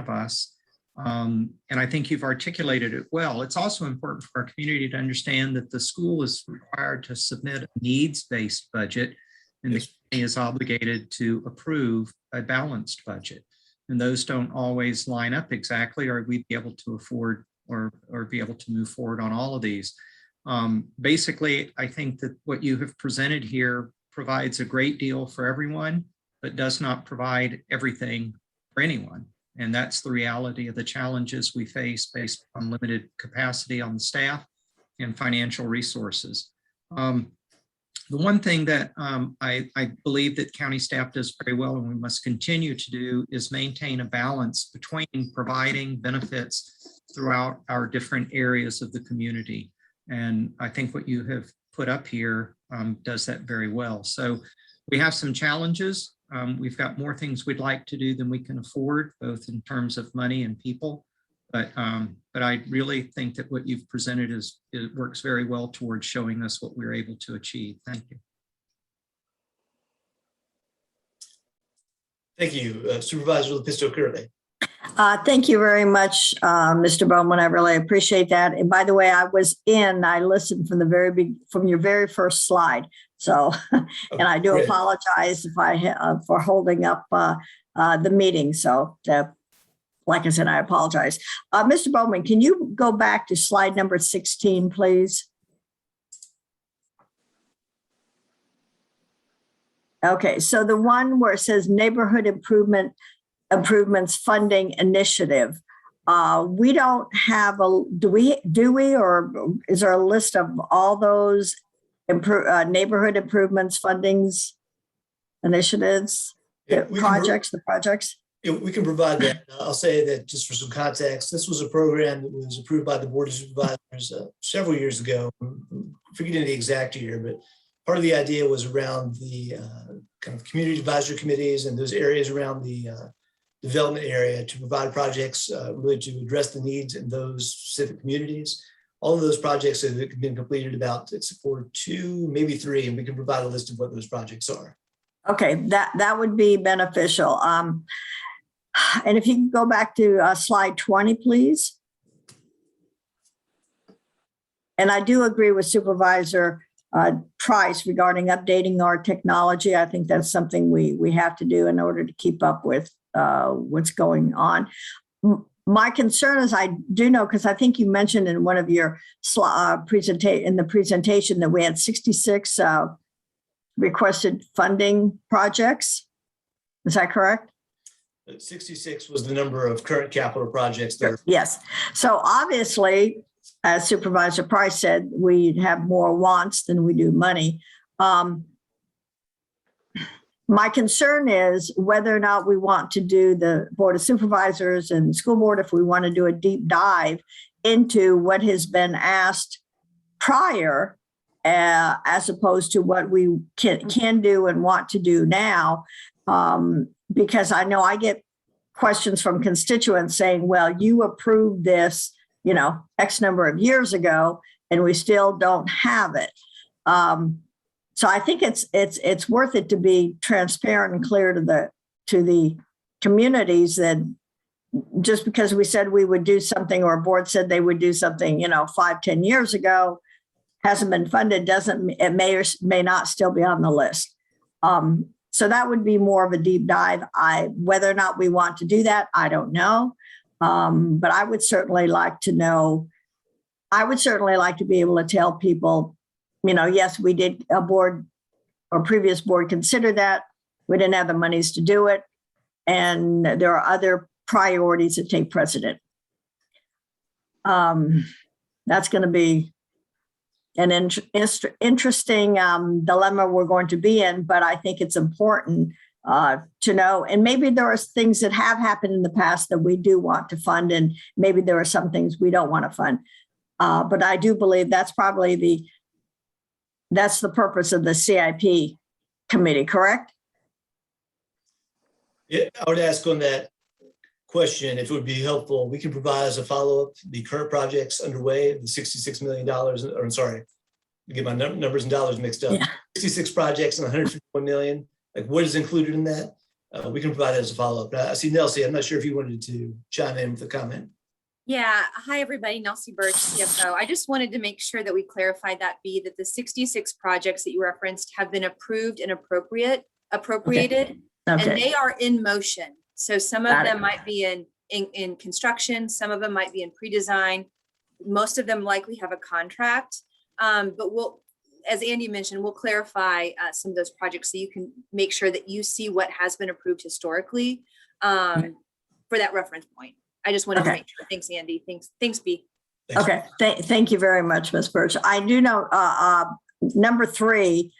us. And I think you've articulated it well. It's also important for our community to understand that the school is required to submit a needs-based budget, and the county is obligated to approve a balanced budget. And those don't always line up exactly, or we'd be able to afford or be able to move forward on all of these. Basically, I think that what you have presented here provides a great deal for everyone, but does not provide everything for anyone. And that's the reality of the challenges we face based on limited capacity on the staff and financial resources. The one thing that I believe that county staff does very well, and we must continue to do, is maintain a balance between providing benefits throughout our different areas of the community. And I think what you have put up here does that very well. So we have some challenges. We've got more things we'd like to do than we can afford, both in terms of money and people. But I really think that what you've presented it works very well towards showing us what we're able to achieve. Thank you. Thank you, Supervisor Lepisto-Curley. Thank you very much, Mr. Bowman. I really appreciate that. And by the way, I listened from from your very first slide. So, and I do apologize if for holding up the meeting. So, like I said, I apologize. Mr. Bowman, can you go back to slide number 16, please? Okay, so the one where it says neighborhood improvements funding initiative. We don't have do we, or is there a list of all those neighborhood improvements fundings? initiatives, Yeah, the projects? Yeah, we can provide that. I'll say that just for some context, this was a program that was approved by the Board of Supervisors several years ago. I'm forgetting the exact year, but part of the idea was around the kind of community advisory committees and those areas around the development area to provide projects really to address the needs in those specific communities. All of those projects have been completed about, it's for 2, maybe 3, and we can provide a list of what those projects are. Okay, that would be beneficial. And if you can go back to slide 20, please. And I do agree with Supervisor Price regarding updating our technology. I think that's something we have to do in order to keep up with what's going on. My concern is I do know, because I think you mentioned in one of your presentation that we had 66 requested funding projects. Is that correct? 66 was the number of current capital projects. Yes. So obviously, as Supervisor Price said, we have more wants than we do money. My concern is whether or not we want to do the Board of Supervisors and school board, if we want to do a deep dive into what has been asked prior, as opposed to what we can do and want to do now. Because I know I get questions from constituents saying, well, you approved this, X number of years ago, and we still don't have it. So I think it's worth it to be transparent and clear to the communities that just because we said we would do something or a board said they would do something, 5-10 years ago, hasn't been funded, it may or may not still be on the list. So that would be more of a deep dive. Whether or not we want to do that, I don't know. But I would certainly like to know. I would certainly like to be able to tell people, yes, we did a board or previous board consider that. We didn't have the monies to do it. And there are other priorities that take precedent. That's going to be an interesting dilemma we're going to be in, but I think it's important to know. And maybe there are things that have happened in the past that we do want to fund, and maybe there are some things we don't want to fund. But I do believe that's probably that's the purpose of the CIP committee, correct? Yeah, I would ask on that question if it would be helpful. We can provide as a follow-up the current projects underway, the $66 million, or I'm sorry, I get my numbers and dollars mixed up. Yeah. 66 projects and 151 million. Like, what is included in that? We can provide it as a follow-up. I see Nelsie. I'm not sure if you wanted to chime in with a comment. Yeah. Hi, everybody. Nelsie Birch, CFO. I just wanted to make sure that we clarified that that the 66 projects that you referenced have been approved and appropriated, Okay. and they are in motion. So some of Got it. them might be in construction. Some of them might be in pre-design. Most of them likely have a contract. But we'll, as Andy mentioned, we'll clarify some of those projects so you can make sure that you see what has been approved historically for that reference point. I just wanted to make sure. Thanks, Andy. Thanks, B. Okay. Thank you very much, Ms. Birch. I do know number 3,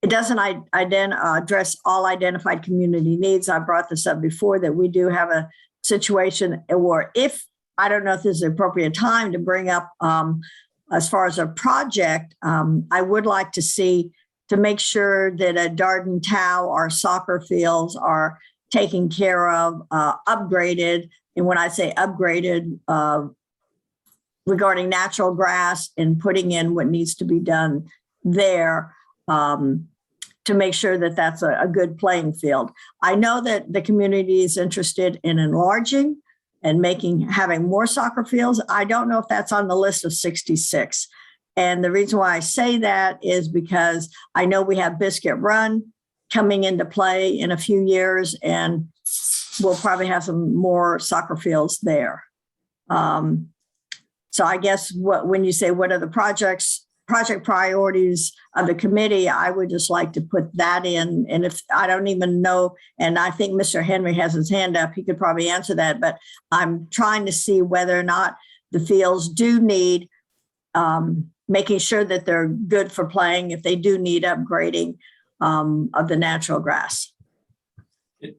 it doesn't address all identified community needs. I brought this up before that we do have a situation where I don't know if this is the appropriate time to bring up as far as a project, I would like to make sure that at Darden Tow, our soccer fields are taken care of, upgraded. And when I say upgraded, regarding natural grass and putting in what needs to be done there, to make sure that that's a good playing field. I know that the community is interested in enlarging and having more soccer fields. I don't know if that's on the list of 66. And the reason why I say that is because I know we have Biscuit Run coming into play in a few years, and we'll probably have some more soccer fields there. So I guess when you say what are the project priorities of the committee, I would just like to put that in. And if I don't even know, and I think Mr. Henry has his hand up, he could probably answer that, but I'm trying to see whether or not the fields do need making sure that they're good for playing, if they do need upgrading. of the natural grass.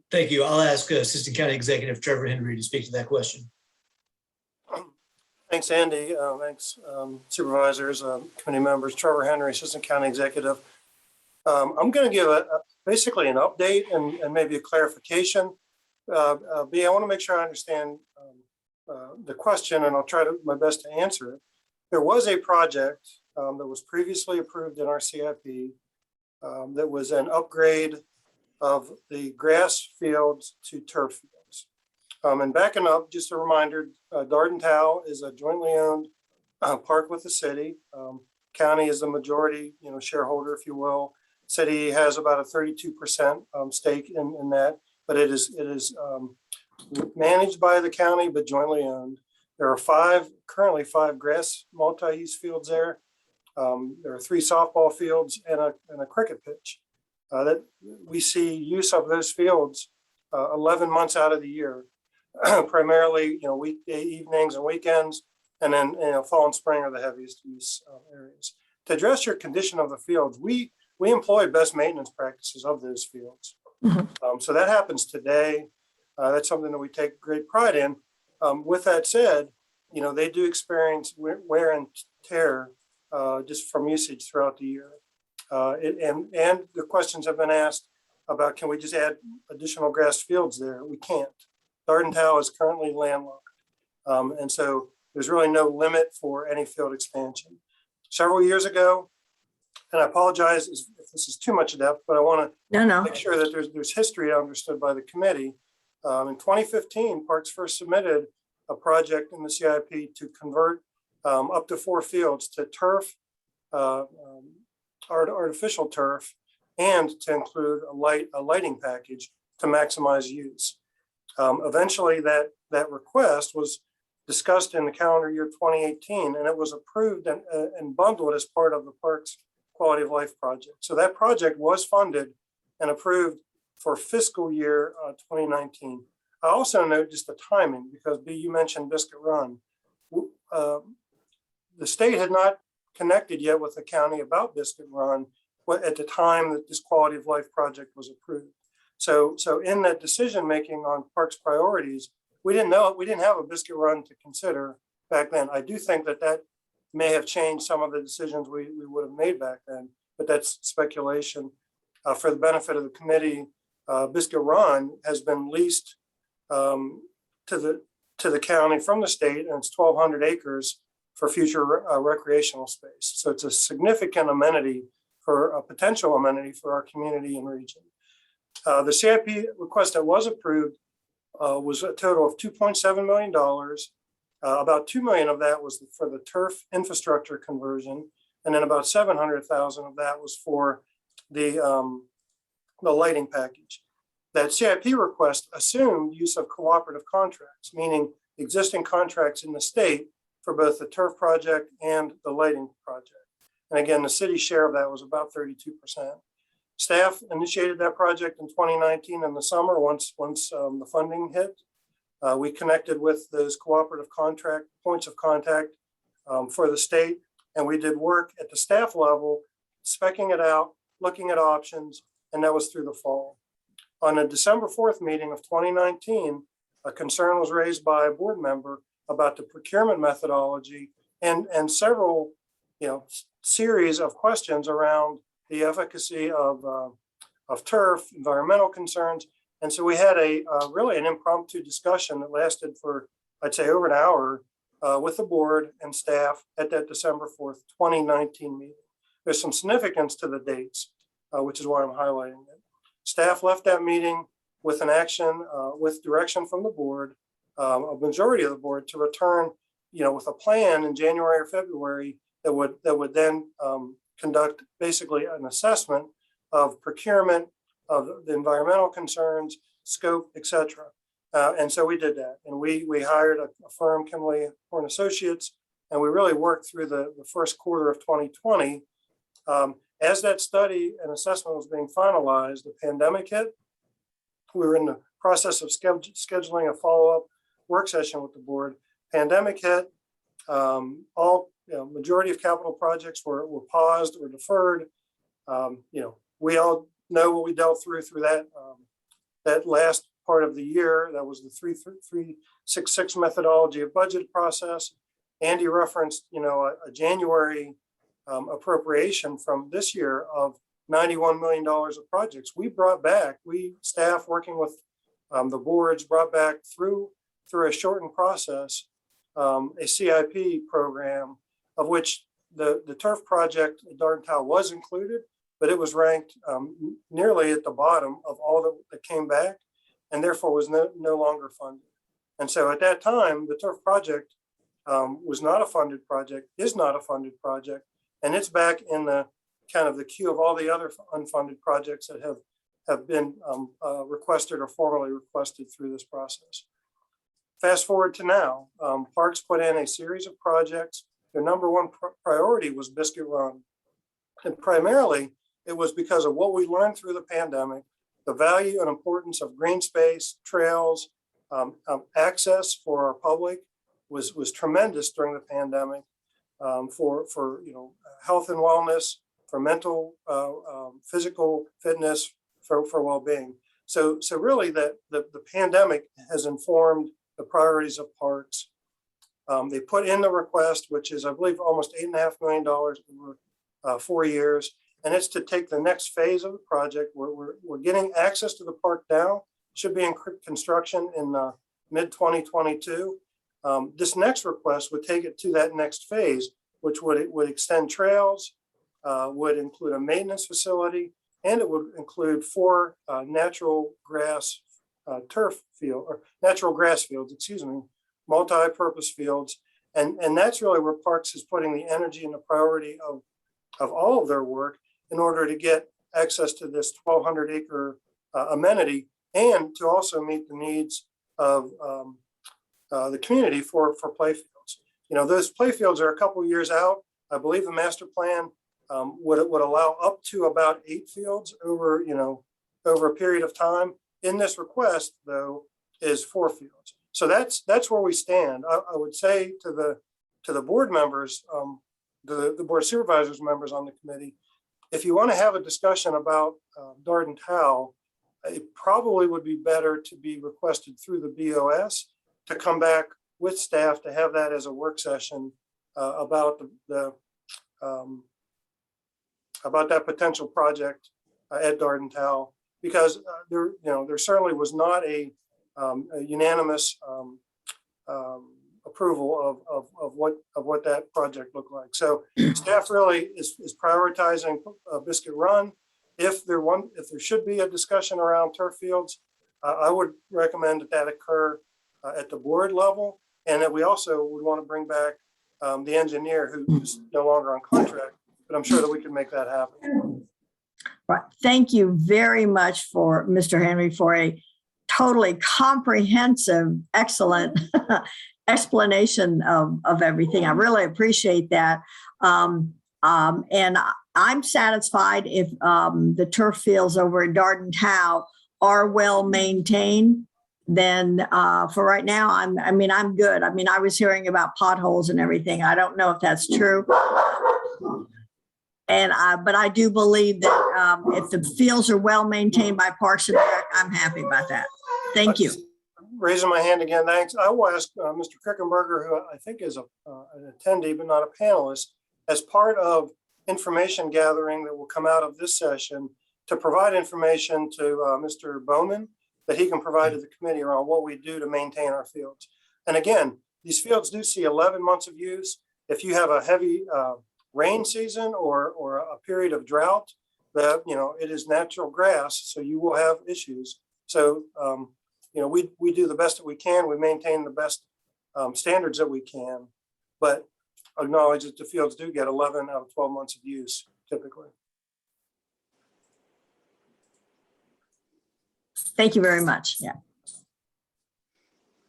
Thank you. I'll ask Assistant County Executive Trevor Henry to speak to that question. Thanks, Andy. Thanks, supervisors, committee members. Trevor Henry, Assistant County Executive. I'm going to give basically an update and maybe a clarification. B, I want to make sure I understand the question, and I'll try my best to answer it. There was a project that was previously approved in our CIP that was an upgrade of the grass fields to turf fields. And backing up, just a reminder, Dardentow is a jointly owned park with the city. County is the majority, shareholder, if you will. City has about a 32% stake in that, but it is managed by the county, but jointly owned. There are currently five grass multi-use fields there. There are 3 softball fields and a cricket pitch. That we see use of those fields 11 months out of the year, primarily, weekday evenings and weekends, and then fall and spring are the heaviest use areas. To address your condition of the fields, we employ best maintenance practices of those fields. So that happens today. That's something that we take great pride in. With that said, they do experience wear and tear just from usage throughout the year. And the questions have been asked about, can we just add additional grass fields there? We can't. Dardentow is currently landlocked. And so there's really no limit for any field expansion. Several years ago, and I apologize if this is too much depth, but I want to make sure that there's history understood by the committee. In 2015, Parks first submitted a project in the CIP to convert up to 4 fields to turf, artificial turf, and to include a lighting package to maximize use. Eventually, that request was discussed in the calendar year 2018, and it was approved and bundled as part of the Parks Quality of Life project. So that project was funded and approved for fiscal year 2019. I also note just the timing, because B, you mentioned Biscuit Run. The state had not connected yet with the county about Biscuit Run at the time that this Quality of Life project was approved. So in that decision making on parks priorities, we didn't have a Biscuit Run to consider back then. I do think that may have changed some of the decisions we would have made back then, but that's speculation. For the benefit of the committee, Biscuit Run has been leased to the county from the state, and it's 1,200 acres for future recreational space. So it's a significant amenity, for a potential amenity for our community and region. The CIP request that was approved was a total of $2.7 million. About $2 million of that was for the turf infrastructure conversion, and then about $700,000 of that was for the lighting package. That CIP request assumed use of cooperative contracts, meaning existing contracts in the state for both the turf project and the lighting project. And again, the city share of that was about 32%. Staff initiated that project in 2019 in the summer, once the funding hit. We connected with those cooperative points of contact for the state, and we did work at the staff level, speccing it out, looking at options, and that was through the fall. On a December 4th meeting of 2019, a concern was raised by a board member about the procurement methodology and several, series of questions around the efficacy of turf, environmental concerns. And so we had really an impromptu discussion that lasted for, I'd say, over an hour with the board and staff at that December 4th, 2019 meeting. There's some significance to the dates, which is why I'm highlighting it. Staff left that meeting with an action, with direction from the board, a majority of the board, to return, with a plan in January or February that would then conduct basically an assessment of procurement, of the environmental concerns, scope, et cetera. And so we did that. And we hired a firm, Kimley Horn Associates, and we really worked through the first quarter of 2020. As that study and assessment was being finalized, the pandemic hit. We were in the process of scheduling a follow-up work session with the board. Pandemic hit. Majority of capital projects were paused or deferred. We all know what we dealt through that that last part of the year. That was the 366 methodology of budget process. Andy referenced, a January appropriation from this year of $91 million of projects. We staff working with the boards brought back through a shortened process, a CIP program, of which the turf project at Dardentown was included, but it was ranked nearly at the bottom of all that came back, and therefore was no longer funded. And so at that time, the turf project was not a funded project, is not a funded project, and it's back in the kind of the queue of all the other unfunded projects that have been requested or formally requested through this process. Fast forward to now, Parks put in a series of projects. Their number one priority was Biscuit Run. And primarily, it was because of what we learned through the pandemic, the value and importance of green space, trails, access for our public was tremendous during the pandemic, for health and wellness, for mental, physical fitness, for well-being. So really the pandemic has informed the priorities of Parks. They put in the request, which is, I believe, almost $8.5 million over 4 years. And it's to take the next phase of the project. We're getting access to the park now, should be in construction in mid-2022. This next request would take it to that next phase, which would extend trails, would include a maintenance facility, and it would include 4 natural grass fields, multi-purpose fields. And that's really where Parks is putting the energy and the priority of all of their work in order to get access to this 1,200 acre amenity, and to also meet the needs of the community for playfields. Those playfields are a couple years out. I believe the master plan would allow up to about 8 fields over a period of time. In this request, though, is 4 fields. So that's where we stand. I would say to the board members, the board of supervisors members on the committee, if you want to have a discussion about Dardentown, it probably would be better to be requested through the BOS to come back with staff to have that as a work session about about that potential project at Dardentown, because there certainly was not a unanimous approval of what that project looked like. So staff really is prioritizing Biscuit Run. If there should be a discussion around turf fields, I would recommend that occur at the board level, and that we also would want to bring back the engineer who's no longer on contract, but I'm sure that we can make that happen. Right. Thank you very much for Mr. Henry for a totally comprehensive, excellent explanation of everything. I really appreciate that. And I'm satisfied if the turf fields over at Dardentown are well maintained. Then for right now, I'm good. I was hearing about potholes and everything. I don't know if that's true. But I do believe that if the fields are well maintained by Parks and Rec, I'm happy about that. Thank you. Raising my hand again, thanks. I will ask Mr. Krickenberger, who I think is an attendee, but not a panelist, as part of information gathering that will come out of this session, to provide information to Mr. Bowman that he can provide to the committee around what we do to maintain our fields. And again, these fields do see 11 months of use. If you have a heavy rain season or a period of drought, that it is natural grass, so you will have issues. So we do the best that we can. We maintain the best standards that we can, but acknowledge that the fields do get 11 out of 12 months of use typically. Thank you very much. Yeah.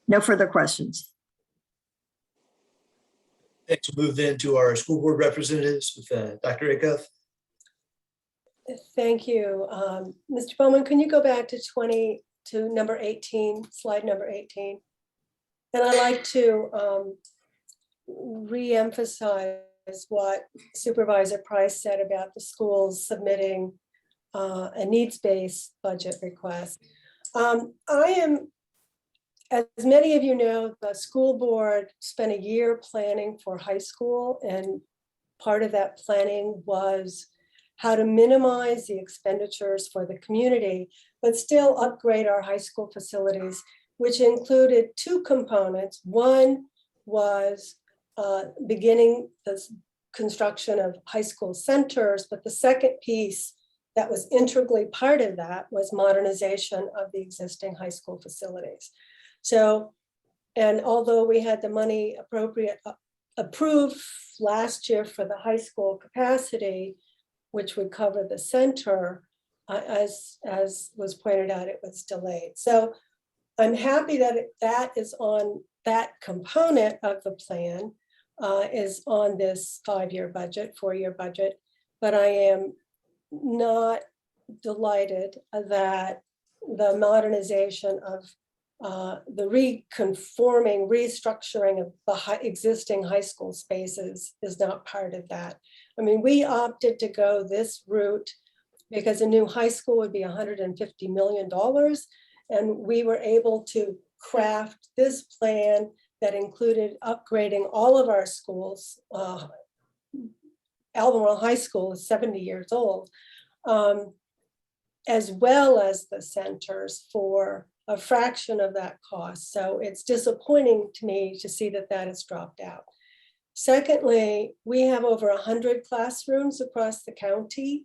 No further questions. Next, we'll move then to our school board representatives with Dr. Acuff. Thank you. Mr. Bowman, can you go back to number 18, slide number 18? And I'd like to re-emphasize what Supervisor Price said about the schools submitting a needs-based budget request. I am, as many of you know, the school board spent a year planning for high school, and part of that planning was how to minimize the expenditures for the community, but still upgrade our high school facilities, which included two components. One was beginning the construction of high school centers, but the second piece that was integrally part of that was modernization of the existing high school facilities. So, and although we had the money approved last year for the high school capacity, which would cover the center, as was pointed out, it was delayed. So I'm happy that that is on, that component of the plan is on this 5-year budget, 4-year budget, but I am not delighted that the modernization of the reconforming, restructuring of the existing high school spaces is not part of that. I mean, we opted to go this route because a new high school would be $150 million. And we were able to craft this plan that included upgrading all of our schools. Albemarle High School is 70 years old, as well as the centers for a fraction of that cost. So it's disappointing to me to see that that has dropped out. Secondly, we have over 100 classrooms across the county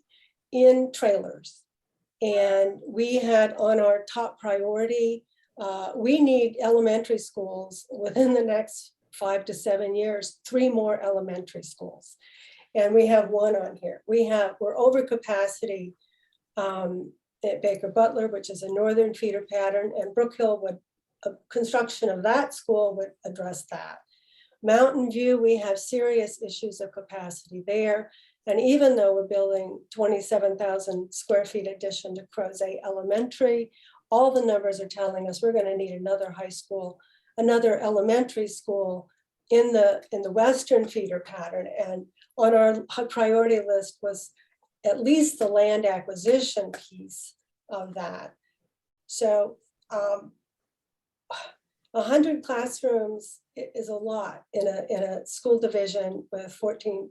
in trailers. And we had on our top priority, we need elementary schools within the next 5 to 7 years, 3 more elementary schools. And we have one on here. We're over capacity at Baker Butler, which is a northern feeder pattern, and Brook Hill would, construction of that school would address that. Mountain View, we have serious issues of capacity there. And even though we're building 27,000 square feet addition to Crozet Elementary, all the numbers are telling us we're going to need another high school, another elementary school in the western feeder pattern. And on our priority list was at least the land acquisition piece of that. So 100 classrooms is a lot in a school division with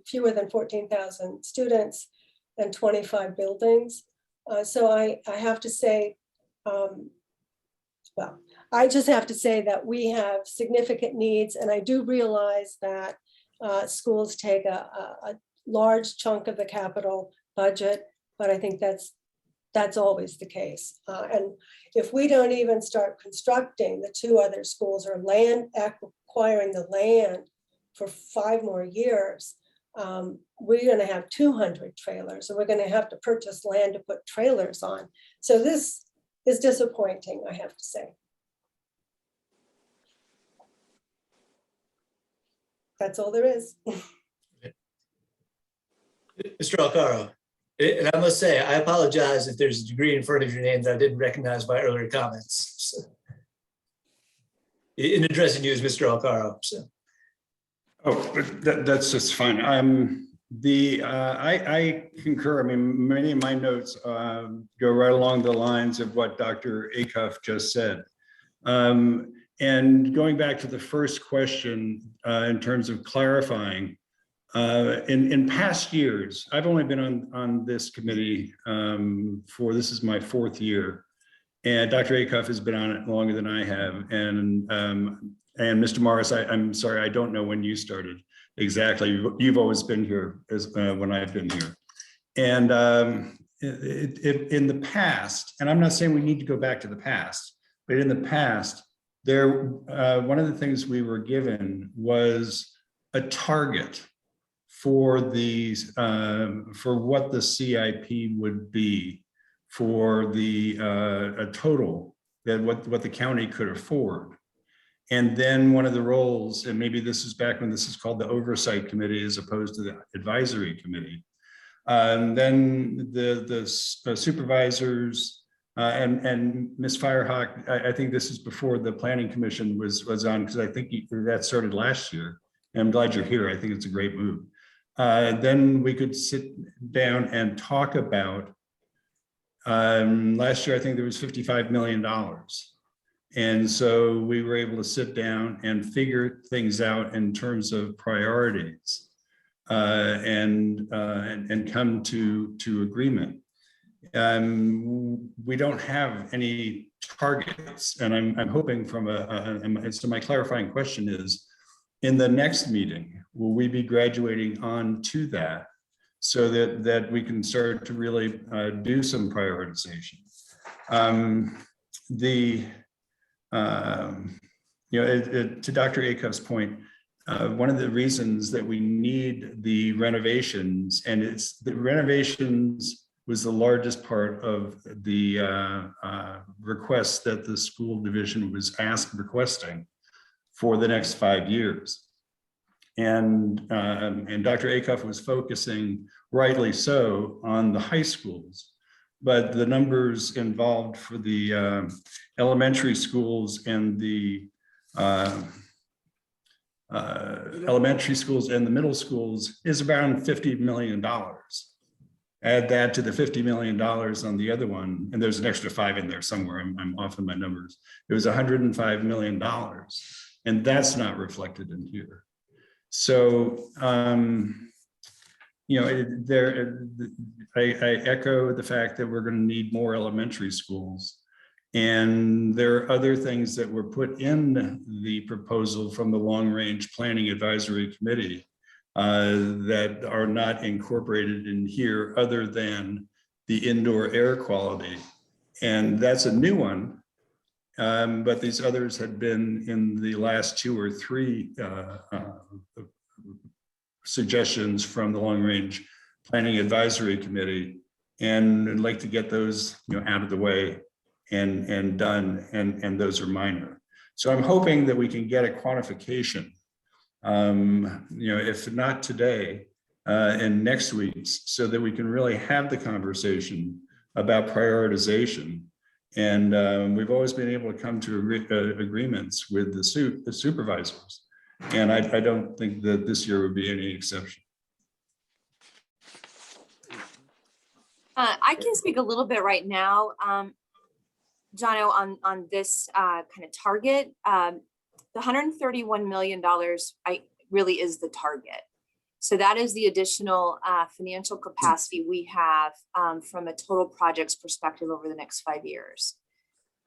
fewer than 14,000 students and 25 buildings. So I have to say, well, I just have to say that we have significant needs, and I do realize that schools take a large chunk of the capital budget, but I think that's always the case. And if we don't even start constructing the 2 other schools or acquiring the land for 5 more years, we're going to have 200 trailers, and we're going to have to purchase land to put trailers on. So this is disappointing, I have to say. That's all there is. Mr. Alcaro, and I must say, I apologize if there's a degree in front of your name that I didn't recognize by earlier comments. So, in addressing you as Mr. Alcaro. So. Oh, that's just fine. I concur. I mean, many of my notes go right along the lines of what Dr. Acuff just said. And going back to the first question in terms of clarifying, in past years, I've only been on this committee this is my 4th year, and Dr. Acuff has been on it longer than I have. And Mr. Morris, I'm sorry, I don't know when you started exactly. You've always been here when I've been here. And in the past, and I'm not saying we need to go back to the past, but in the past, one of the things we were given was a target for these for what the CIP would be for a total that what the county could afford. And then one of the roles, and maybe this is back when this is called the oversight committee as opposed to the advisory committee. Then the supervisors and Ms. Firehawk, I think this is before the planning commission was on, because I think that started last year. And I'm glad you're here. I think it's a great move. Then we could sit down and talk about Last year, I think there was $55 million. And so we were able to sit down and figure things out in terms of priorities and come to agreement. We don't have any targets, and I'm hoping so my clarifying question is, in the next meeting, will we be graduating on to that so that we can start to really do some prioritization? To Dr. Acuff's point, one of the reasons that we need the renovations, and the renovations was the largest part of the request that the school division was requesting for the next 5 years. And Dr. Acuff was focusing, rightly so, on the high schools, but the numbers involved for the elementary schools and the middle schools is around $50 million. Add that to the $50 million on the other one, and there's an extra 5 in there somewhere. I'm off in my numbers. It was $105 million, and that's not reflected in here. So, I echo the fact that we're going to need more elementary schools. And there are other things that were put in the proposal from the Long Range Planning Advisory Committee that are not incorporated in here, other than the indoor air quality. And that's a new one, but these others had been in the last 2 or 3 suggestions from the Long Range Planning Advisory Committee. And I'd like to get those out of the way and done, and those are minor. So I'm hoping that we can get a quantification, if not today, and next week's, so that we can really have the conversation about prioritization. And we've always been able to come to agreements with the supervisors. And I don't think that this year would be any exception. I can speak a little bit right now, Jono, on this kind of target. The $131 million really is the target. So that is the additional financial capacity we have from a total projects perspective over the next 5 years.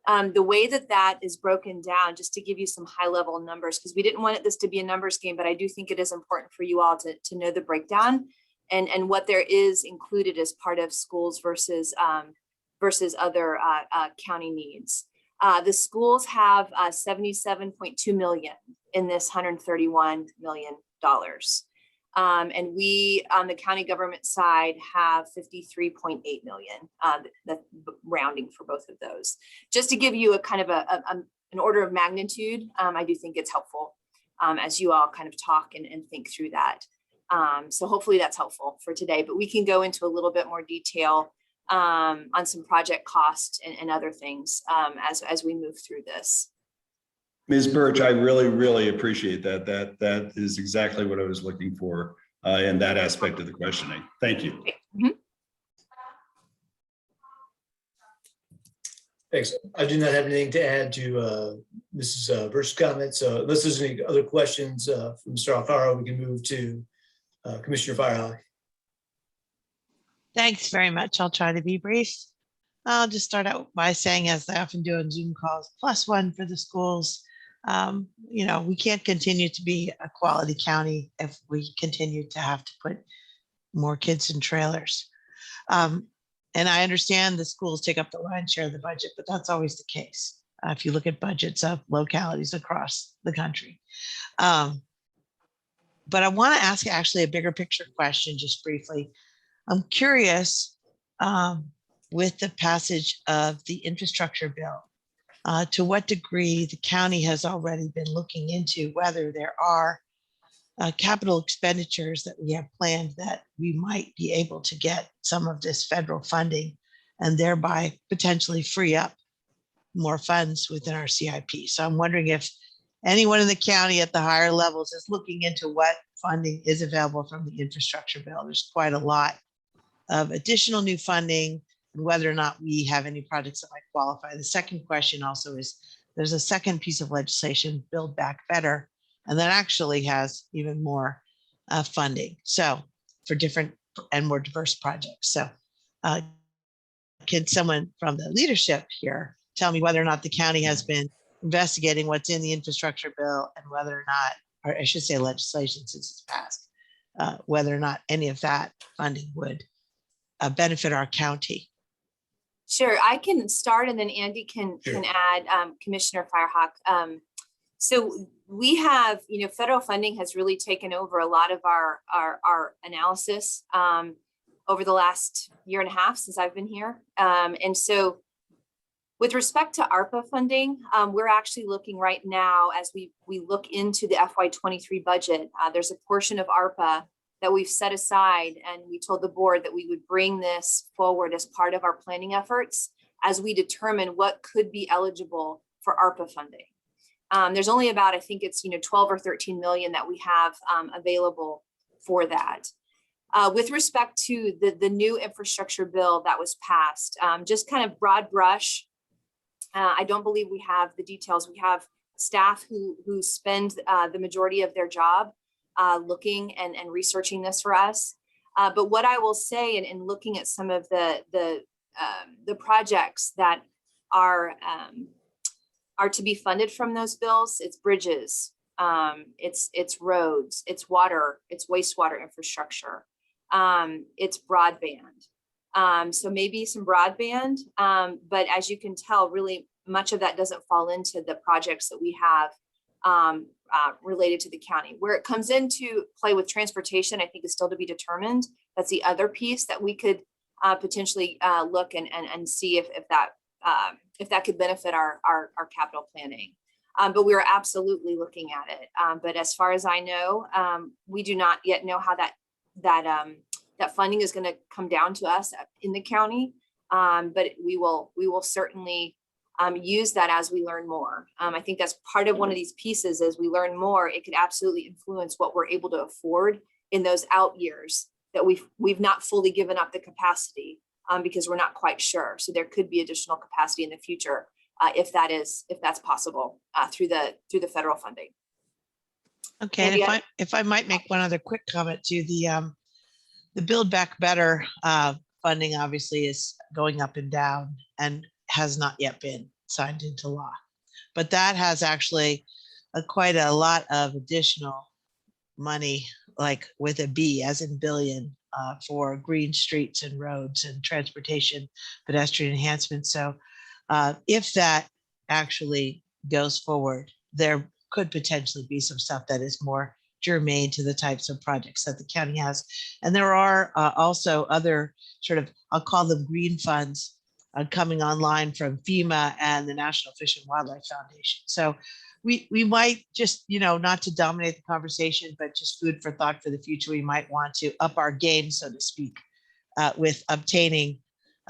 The way that is broken down, just to give you some high level numbers, because we didn't want this to be a numbers game, but I do think it is important for you all to know the breakdown and what there is included as part of schools versus other county needs. The schools have $77.2 million in this $131 million. And we, on the county government side, have $53.8 million, the rounding for both of those. Just to give you a kind of an order of magnitude, I do think it's helpful as you all kind of talk and think through that. So hopefully that's helpful for today, but we can go into a little bit more detail on some project costs and other things as we move through this. Ms. Birch, I really, really appreciate that. That is exactly what I was looking for in that aspect of the questioning. Thank you. Mm-hmm. Thanks. I do not have anything to add to Mrs. Birch's comments. Unless there's any other questions from Mr. Alfaro, we can move to Commissioner Firehawk. Thanks very much. I'll try to be brief. I'll just start out by saying, as I often do on Zoom calls, +1 for the schools. We can't continue to be a quality county if we continue to have to put more kids in trailers. And I understand the schools take up the lion's share of the budget, but that's always the case if you look at budgets of localities across the country. But I want to ask actually a bigger picture question just briefly. I'm curious, with the passage of the infrastructure bill, to what degree the county has already been looking into whether there are capital expenditures that we have planned that we might be able to get some of this federal funding and thereby potentially free up more funds within our CIP. So I'm wondering if anyone in the county at the higher levels is looking into what funding is available from the infrastructure bill. There's quite a lot of additional new funding and whether or not we have any projects that might qualify. The second question also is, there's a second piece of legislation, Build Back Better, and that actually has even more funding. So for different and more diverse projects. So can someone from the leadership here tell me whether or not the county has been investigating what's in the infrastructure bill and whether or not, or I should say legislation since it's passed, whether or not any of that funding would benefit our county? Sure, I can start and then Andy can add, Commissioner Firehawk. So we have, federal funding has really taken over a lot of our analysis over the last year and a half since I've been here. And so with respect to ARPA funding, we're actually looking right now as we look into the FY23 budget. There's a portion of ARPA that we've set aside, and we told the board that we would bring this forward as part of our planning efforts as we determine what could be eligible for ARPA funding. There's only about, I think it's 12 or 13 million that we have available for that. With respect to the new infrastructure bill that was passed, just kind of broad brush, I don't believe we have the details. We have staff who spend the majority of their job looking and researching this for us. But what I will say, in looking at some of the projects that are to be funded from those bills, it's bridges, it's roads, it's water, it's wastewater infrastructure, it's broadband. So maybe some broadband, but as you can tell, really much of that doesn't fall into the projects that we have related to the county. Where it comes into play with transportation, I think is still to be determined. That's the other piece that we could potentially look and see if that could benefit our capital planning. But we are absolutely looking at it. But as far as I know, we do not yet know how that funding is going to come down to us in the county. But we will certainly use that as we learn more. I think that's part of one of these pieces. As we learn more, it could absolutely influence what we're able to afford in those out years that we've not fully given up the capacity because we're not quite sure. So there could be additional capacity in the future if that's possible through the federal funding. Okay, and if I might make one other quick comment to the Build Back Better funding obviously is going up and down and has not yet been signed into law, but that has actually quite a lot of additional money, like with a B as in billion, for green streets and roads and transportation, pedestrian enhancement. So if that actually goes forward, there could potentially be some stuff that is more germane to the types of projects that the county has. And there are also other sort of, I'll call them green funds coming online from FEMA and the National Fish and Wildlife Foundation. So we might just, not to dominate the conversation, but just food for thought for the future, we might want to up our game, so to speak, with obtaining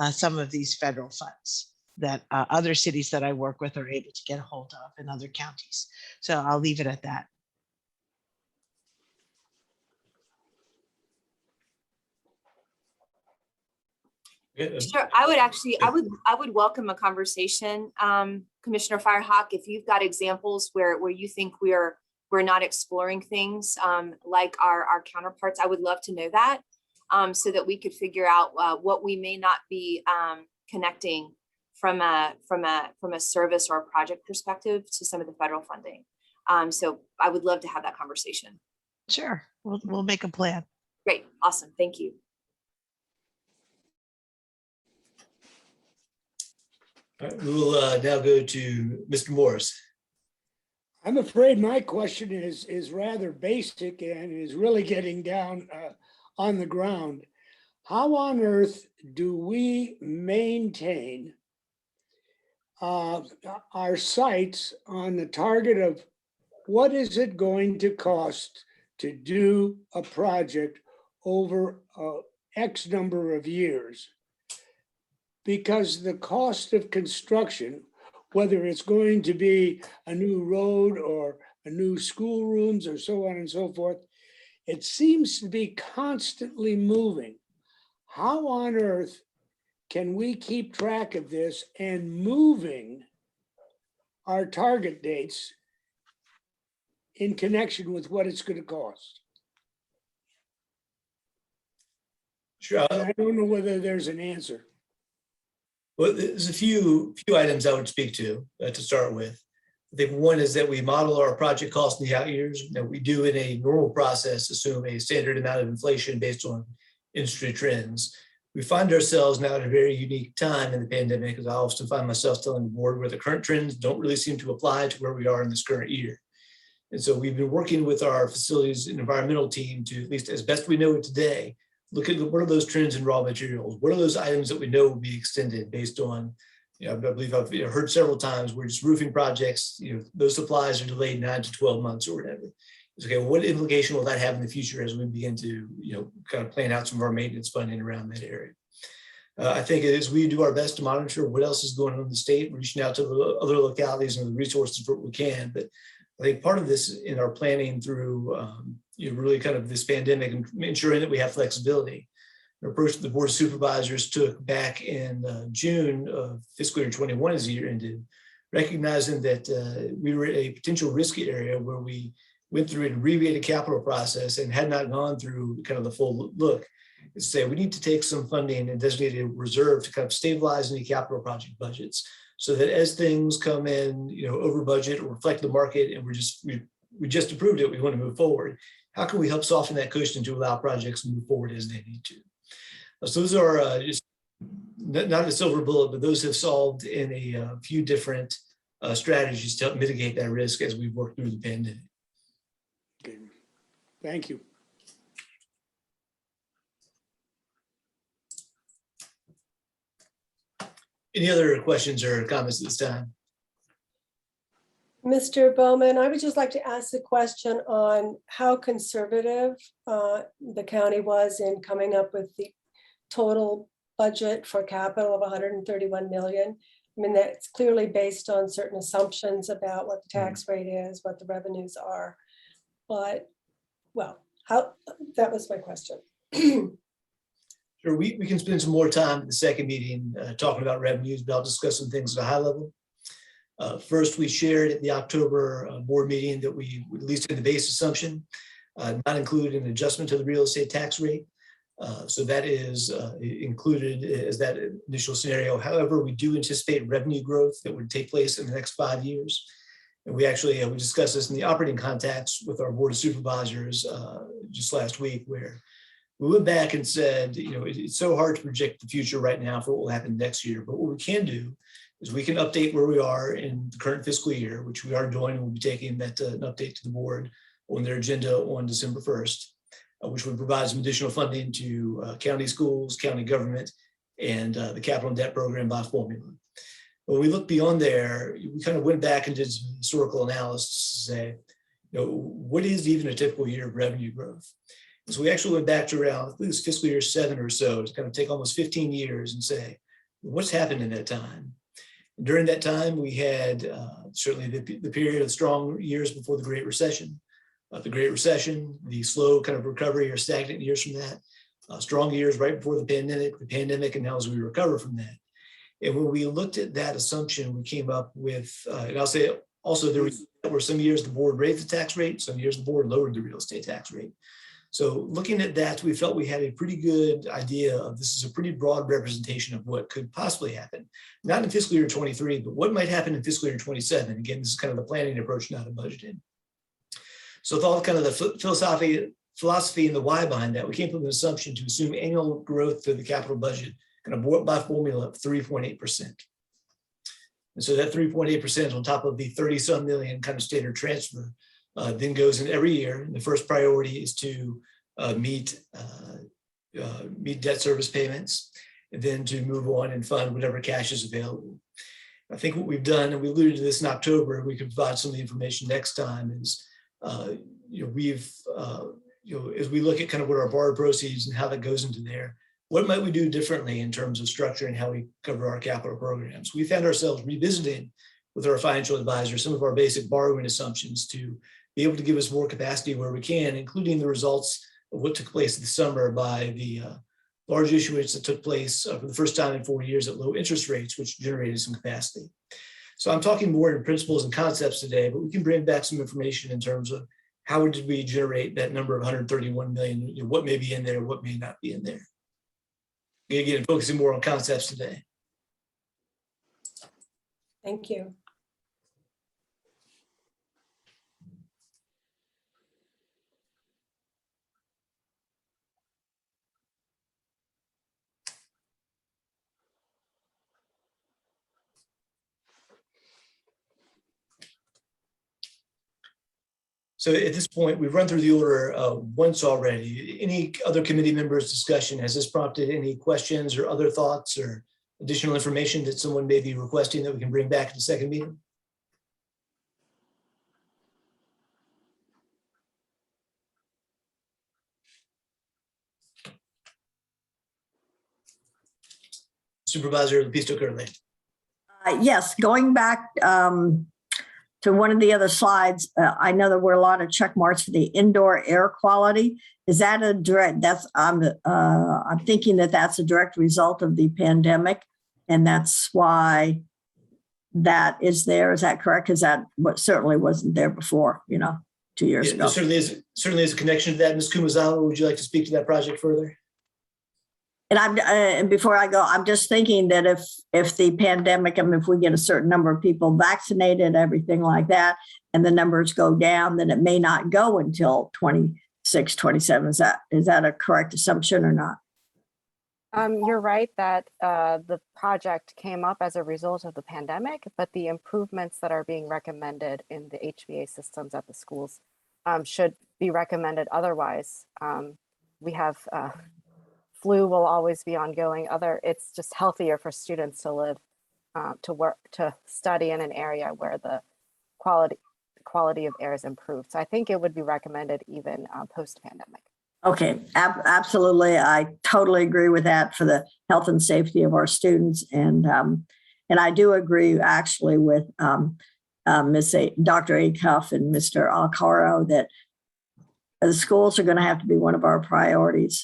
some of these federal funds that other cities that I work with are able to get a hold of in other counties. So I'll leave it at that. Sure. I would welcome a conversation, Commissioner Firehawk, if you've got examples where you think we're not exploring things like our counterparts. I would love to know that so that we could figure out what we may not be connecting from a service or a project perspective to some of the federal funding. So I would love to have that conversation. Sure, we'll make a plan. Great, awesome, thank you. All right, we will now go to Mr. Morris. I'm afraid my question is rather basic and is really getting down on the ground. How on earth do we maintain our sights on the target of what is it going to cost to do a project over X number of years? Because the cost of construction, whether it's going to be a new road or a new schoolrooms or so on and so forth, it seems to be constantly moving. How on earth can we keep track of this and moving our target dates in connection with what it's going to cost? Sure. And I don't know whether there's an answer. Well, there's a few items I would speak to start with. I think one is that we model our project costs in the out years. That we do in a normal process assume a standard amount of inflation based on industry trends. We find ourselves now at a very unique time in the pandemic, as I often find myself telling the board where the current trends don't really seem to apply to where we are in this current year. And so we've been working with our facilities and environmental team to, at least as best we know it today, look at what are those trends in raw materials? What are those items that we know will be extended based on, I believe I've heard several times where just roofing projects, those supplies are delayed 9 to 12 months or whatever. It's okay, what implication will that have in the future as we begin to, kind of plan out some of our maintenance funding around that area? I think as we do our best to monitor what else is going on in the state, reaching out to the other localities and the resources for what we can. But I think part of this in our planning through, really kind of this pandemic and ensuring that we have flexibility. An approach that the Board of Supervisors took back in June of fiscal year 21 as the year ended, recognizing that we were in a potential risky area where we went through an abbreviated capital process and had not gone through kind of the full look. Is to say we need to take some funding and designate a reserve to kind of stabilize any capital project budgets, so that as things come in, over budget or reflect the market, and we just approved it, we want to move forward. How can we help soften that cushion to allow projects to move forward as they need to? So those are just not a silver bullet, but those have solved in a few different strategies to help mitigate that risk as we've worked through the pandemic. Okay. Thank you. Any other questions or comments at this time? Mr. Bowman, I would just like to ask a question on how conservative the county was in coming up with the total budget for capital of 131 million. I mean, that's clearly based on certain assumptions about what the tax rate is, what the revenues are. But, well, that was my question. Sure, we can spend some more time at the second meeting talking about revenues, but I'll discuss some things at a high level. First, we shared at the October board meeting that we, at least in the base assumption, not include an adjustment to the real estate tax rate. So that is included as that initial scenario. However, we do anticipate revenue growth that would take place in the next 5 years. And we actually, we discussed this in the operating contacts with our Board of Supervisors just last week, where we went back and said, it's so hard to project the future right now for what will happen next year. But what we can do is we can update where we are in the current fiscal year, which we are doing, and we'll be taking that an update to the board on their agenda on December 1st, which would provide some additional funding to county schools, county government, and the capital and debt program by formula. When we look beyond there, we kind of went back and did some historical analysis to say, what is even a typical year of revenue growth? And so we actually went back to around, I think it was fiscal year 7 or so, to kind of take almost 15 years and say, what's happened in that time? And during that time, we had certainly the period of strong years before the Great Recession. The slow kind of recovery or stagnant years from that, strong years right before the pandemic, and now as we recover from that. And when we looked at that assumption, we came up with, and I'll say also there were some years the board raised the tax rate, some years the board lowered the real estate tax rate. So looking at that, we felt we had a pretty good idea of this is a pretty broad representation of what could possibly happen, not in fiscal year 23, but what might happen in fiscal year 27. Again, this is kind of the planning approach, not a budgeting. So with all kind of the philosophy and the why behind that, we came up with an assumption to assume annual growth to the capital budget kind of by formula of 3.8%. And so that 3.8% on top of the 30-some million kind of standard transfer then goes in every year. And the first priority is to meet debt service payments, and then to move on and fund whatever cash is available. I think what we've done, and we alluded to this in October, and we can provide some of the information next time, is as we look at kind of what our borrowed proceeds and how that goes into there, what might we do differently in terms of structure and how we cover our capital programs? We found ourselves revisiting with our financial advisor some of our basic borrowing assumptions to be able to give us more capacity where we can, including the results of what took place this summer by the large issuance that took place for the first time in 4 years at low interest rates, which generated some capacity. So I'm talking more in principles and concepts today, but we can bring back some information in terms of how did we generate that number of 131 million, you know, what may be in there, what may not be in there. Again, focusing more on concepts today. Thank you. So at this point, we've run through the order once already. Any other committee members' discussion? Has this prompted any questions or other thoughts or additional information that someone may be requesting that we can bring back at the second meeting? Supervisor Lepisto-Curley. Yes, going back to one of the other slides, I know there were a lot of check marks for the indoor air quality. Is that a direct, I'm thinking that that's a direct result of the pandemic, and that's why that is there. Is that correct? Because that certainly wasn't there before, 2 years Yeah, ago. there certainly is a connection to that. Ms. Kumazawa, would you like to speak to that project further? And before I go, I'm just thinking that if the pandemic, if we get a certain number of people vaccinated, everything like that, and the numbers go down, then it may not go until 26, 27. Is that a correct assumption or not? You're right that the project came up as a result of the pandemic, but the improvements that are being recommended in the HVA systems at the schools should be recommended otherwise. We have flu will always be ongoing. It's just healthier for students to live, to work, to study in an area where the quality of air is improved. So I think it would be recommended even post-pandemic. Okay, absolutely. I totally agree with that for the health and safety of our students. And I do agree actually with Dr. Acuff and Mr. Alcaro that the schools are going to have to be one of our priorities.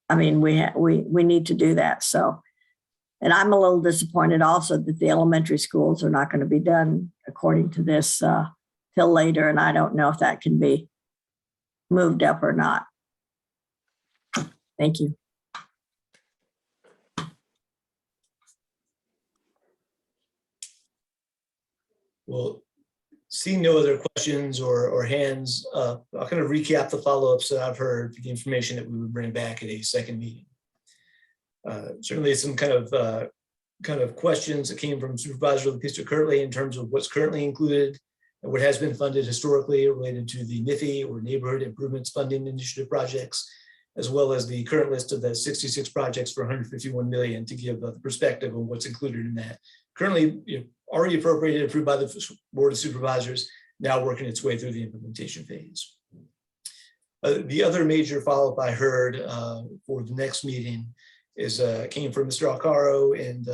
We need to do that. So, and I'm a little disappointed also that the elementary schools are not going to be done according to this till later. And I don't know if that can be moved up or not. Thank you. Well, seeing no other questions or hands up, I'll kind of recap the follow-ups that I've heard, the information that we would bring back at a second meeting. Certainly some kind of questions that came from Supervisor Lepisto-Curley in terms of what's currently included and what has been funded historically related to the NIFI or Neighborhood Improvements Funding Initiative projects, as well as the current list of the 66 projects for 151 million to give the perspective on what's included in that. Currently, already appropriated, approved by the Board of Supervisors, now working its way through the implementation phase. The other major follow-up I heard for the next meeting is came from Mr. Alcaro and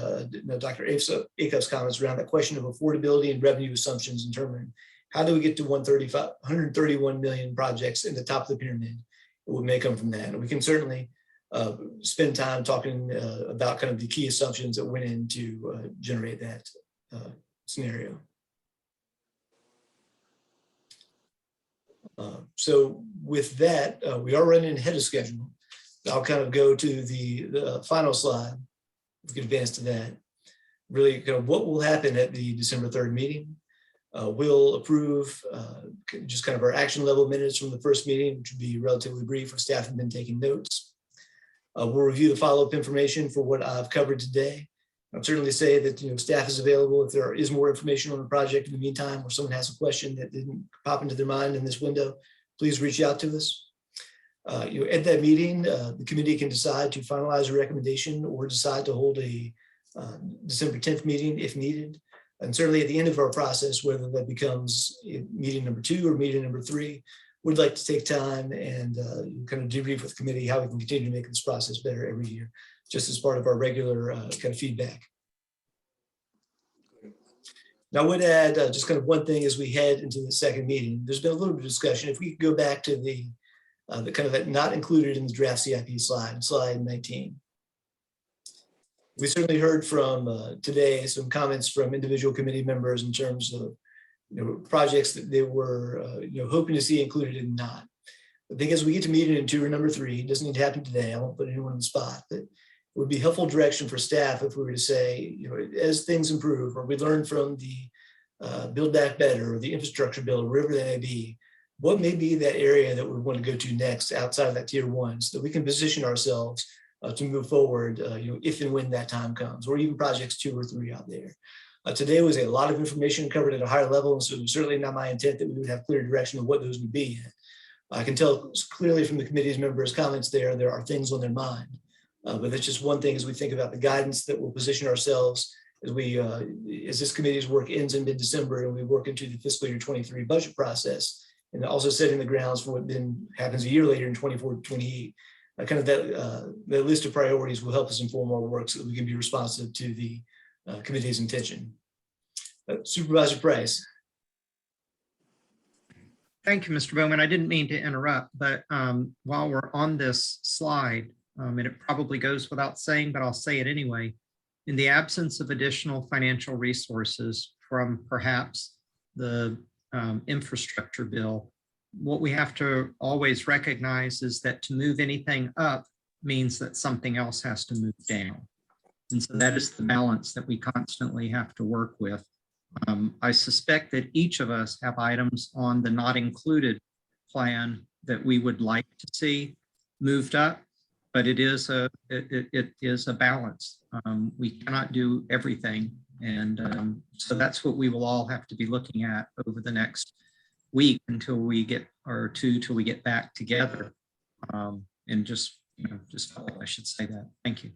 Dr. Acuff's comments around that question of affordability and revenue assumptions in determining how do we get to 131 million projects in the top of the pyramid. What may come from that. And we can certainly spend time talking about kind of the key assumptions that went in to generate that scenario. So with that, we are running ahead of schedule. I'll kind of go to the final slide. We can advance to that. Really kind of what will happen at the December 3rd meeting. We'll approve just kind of our action level minutes from the first meeting, which would be relatively brief if staff have been taking notes. We'll review the follow-up information for what I've covered today. I'll certainly say that staff is available if there is more information on the project in the meantime, or someone has a question that didn't pop into their mind in this window, please reach out to us. At that meeting, the committee can decide to finalize a recommendation or decide to hold a December 10th meeting if needed. And certainly at the end of our process, whether that becomes meeting number 2 or meeting number 3, we'd like to take time and kind of debrief with the committee how we can continue to make this process better every year, just as part of our regular kind of feedback. Now, I would add just kind of one thing as we head into the second meeting. There's been a little bit of discussion. If we could go back to the that not included in the draft CIP slide 19. We certainly heard from today some comments from individual committee members in terms of projects that they were hoping to see included and not. I think as we get to meeting in 2 or number 3, it doesn't need to happen today. I won't put anyone on the spot, but it would be helpful direction for staff if we were to say, as things improve or we learn from the Build Back Better or the infrastructure bill or wherever that may be, what may be that area that we want to go to next outside of that tier 1 so that we can position ourselves to move forward, if and when that time comes, or even projects 2 or 3 out there. Today was a lot of information covered at a higher level, and so it was certainly not my intent that we would have clear direction of what those would be. I can tell clearly from the committee's members' comments there are things on their mind. But that's just one thing as we think about the guidance that we'll position ourselves as this committee's work ends in mid-December and we work into the fiscal year 23 budget process, and also setting the grounds for what then happens a year later in 24 to 28. That list of priorities will help us inform our work so that we can be responsive to the committee's intention. Supervisor Price. Thank you, Mr. Bowman. I didn't mean to interrupt, but while we're on this slide, and it probably goes without saying, but I'll say it anyway, in the absence of additional financial resources from perhaps the infrastructure bill, what we have to always recognize is that to move anything up means that something else has to move down. And so that is the balance that we constantly have to work with. I suspect that each of us have items on the not included plan that we would like to see moved up, but it is a balance. We cannot do everything. And so that's what we will all have to be looking at over the next week until we get, or 2 till we get back together. And just I should say that. Thank you.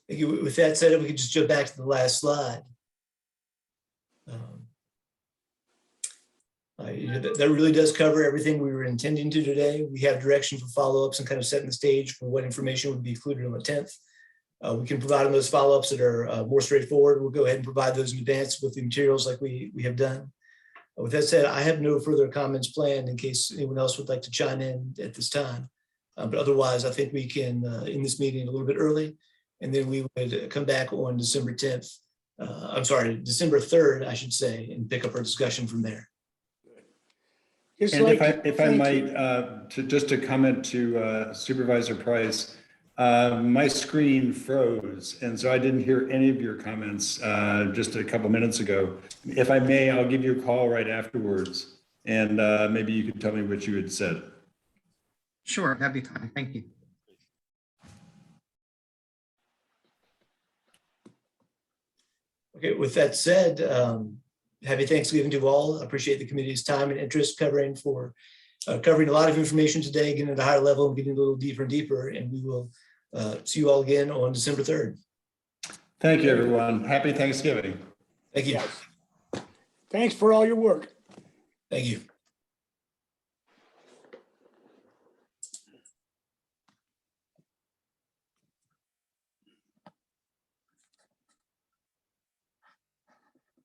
Thank you. With that said, if we could just jump back to the last slide. That really does cover everything we were intending to today. We have direction for follow-ups and kind of setting the stage for what information would be included on the 10th. We can provide them those follow-ups that are more straightforward. We'll go ahead and provide those in advance with the materials like we have done. With that said, I have no further comments planned in case anyone else would like to chime in at this time. But otherwise, I think we can end this meeting a little bit early, and then we would come back on December 10th. December 3rd, I should say, and pick up our discussion from there. And if I might, just to comment to Supervisor Price, my screen froze, and so I didn't hear any of your comments just a couple minutes ago. If I may, I'll give you a call right afterwards, and maybe you could tell me what you had said. Sure, that'd be fine. Thank you. Okay, with that said, happy Thanksgiving to all. I appreciate the committee's time and interest covering a lot of information today, getting at a higher level and getting a little deeper and deeper. And we will see you all again on December 3rd. Thank you, everyone. Happy Thanksgiving. Thank you. Yes. Thanks for all your work. Thank you.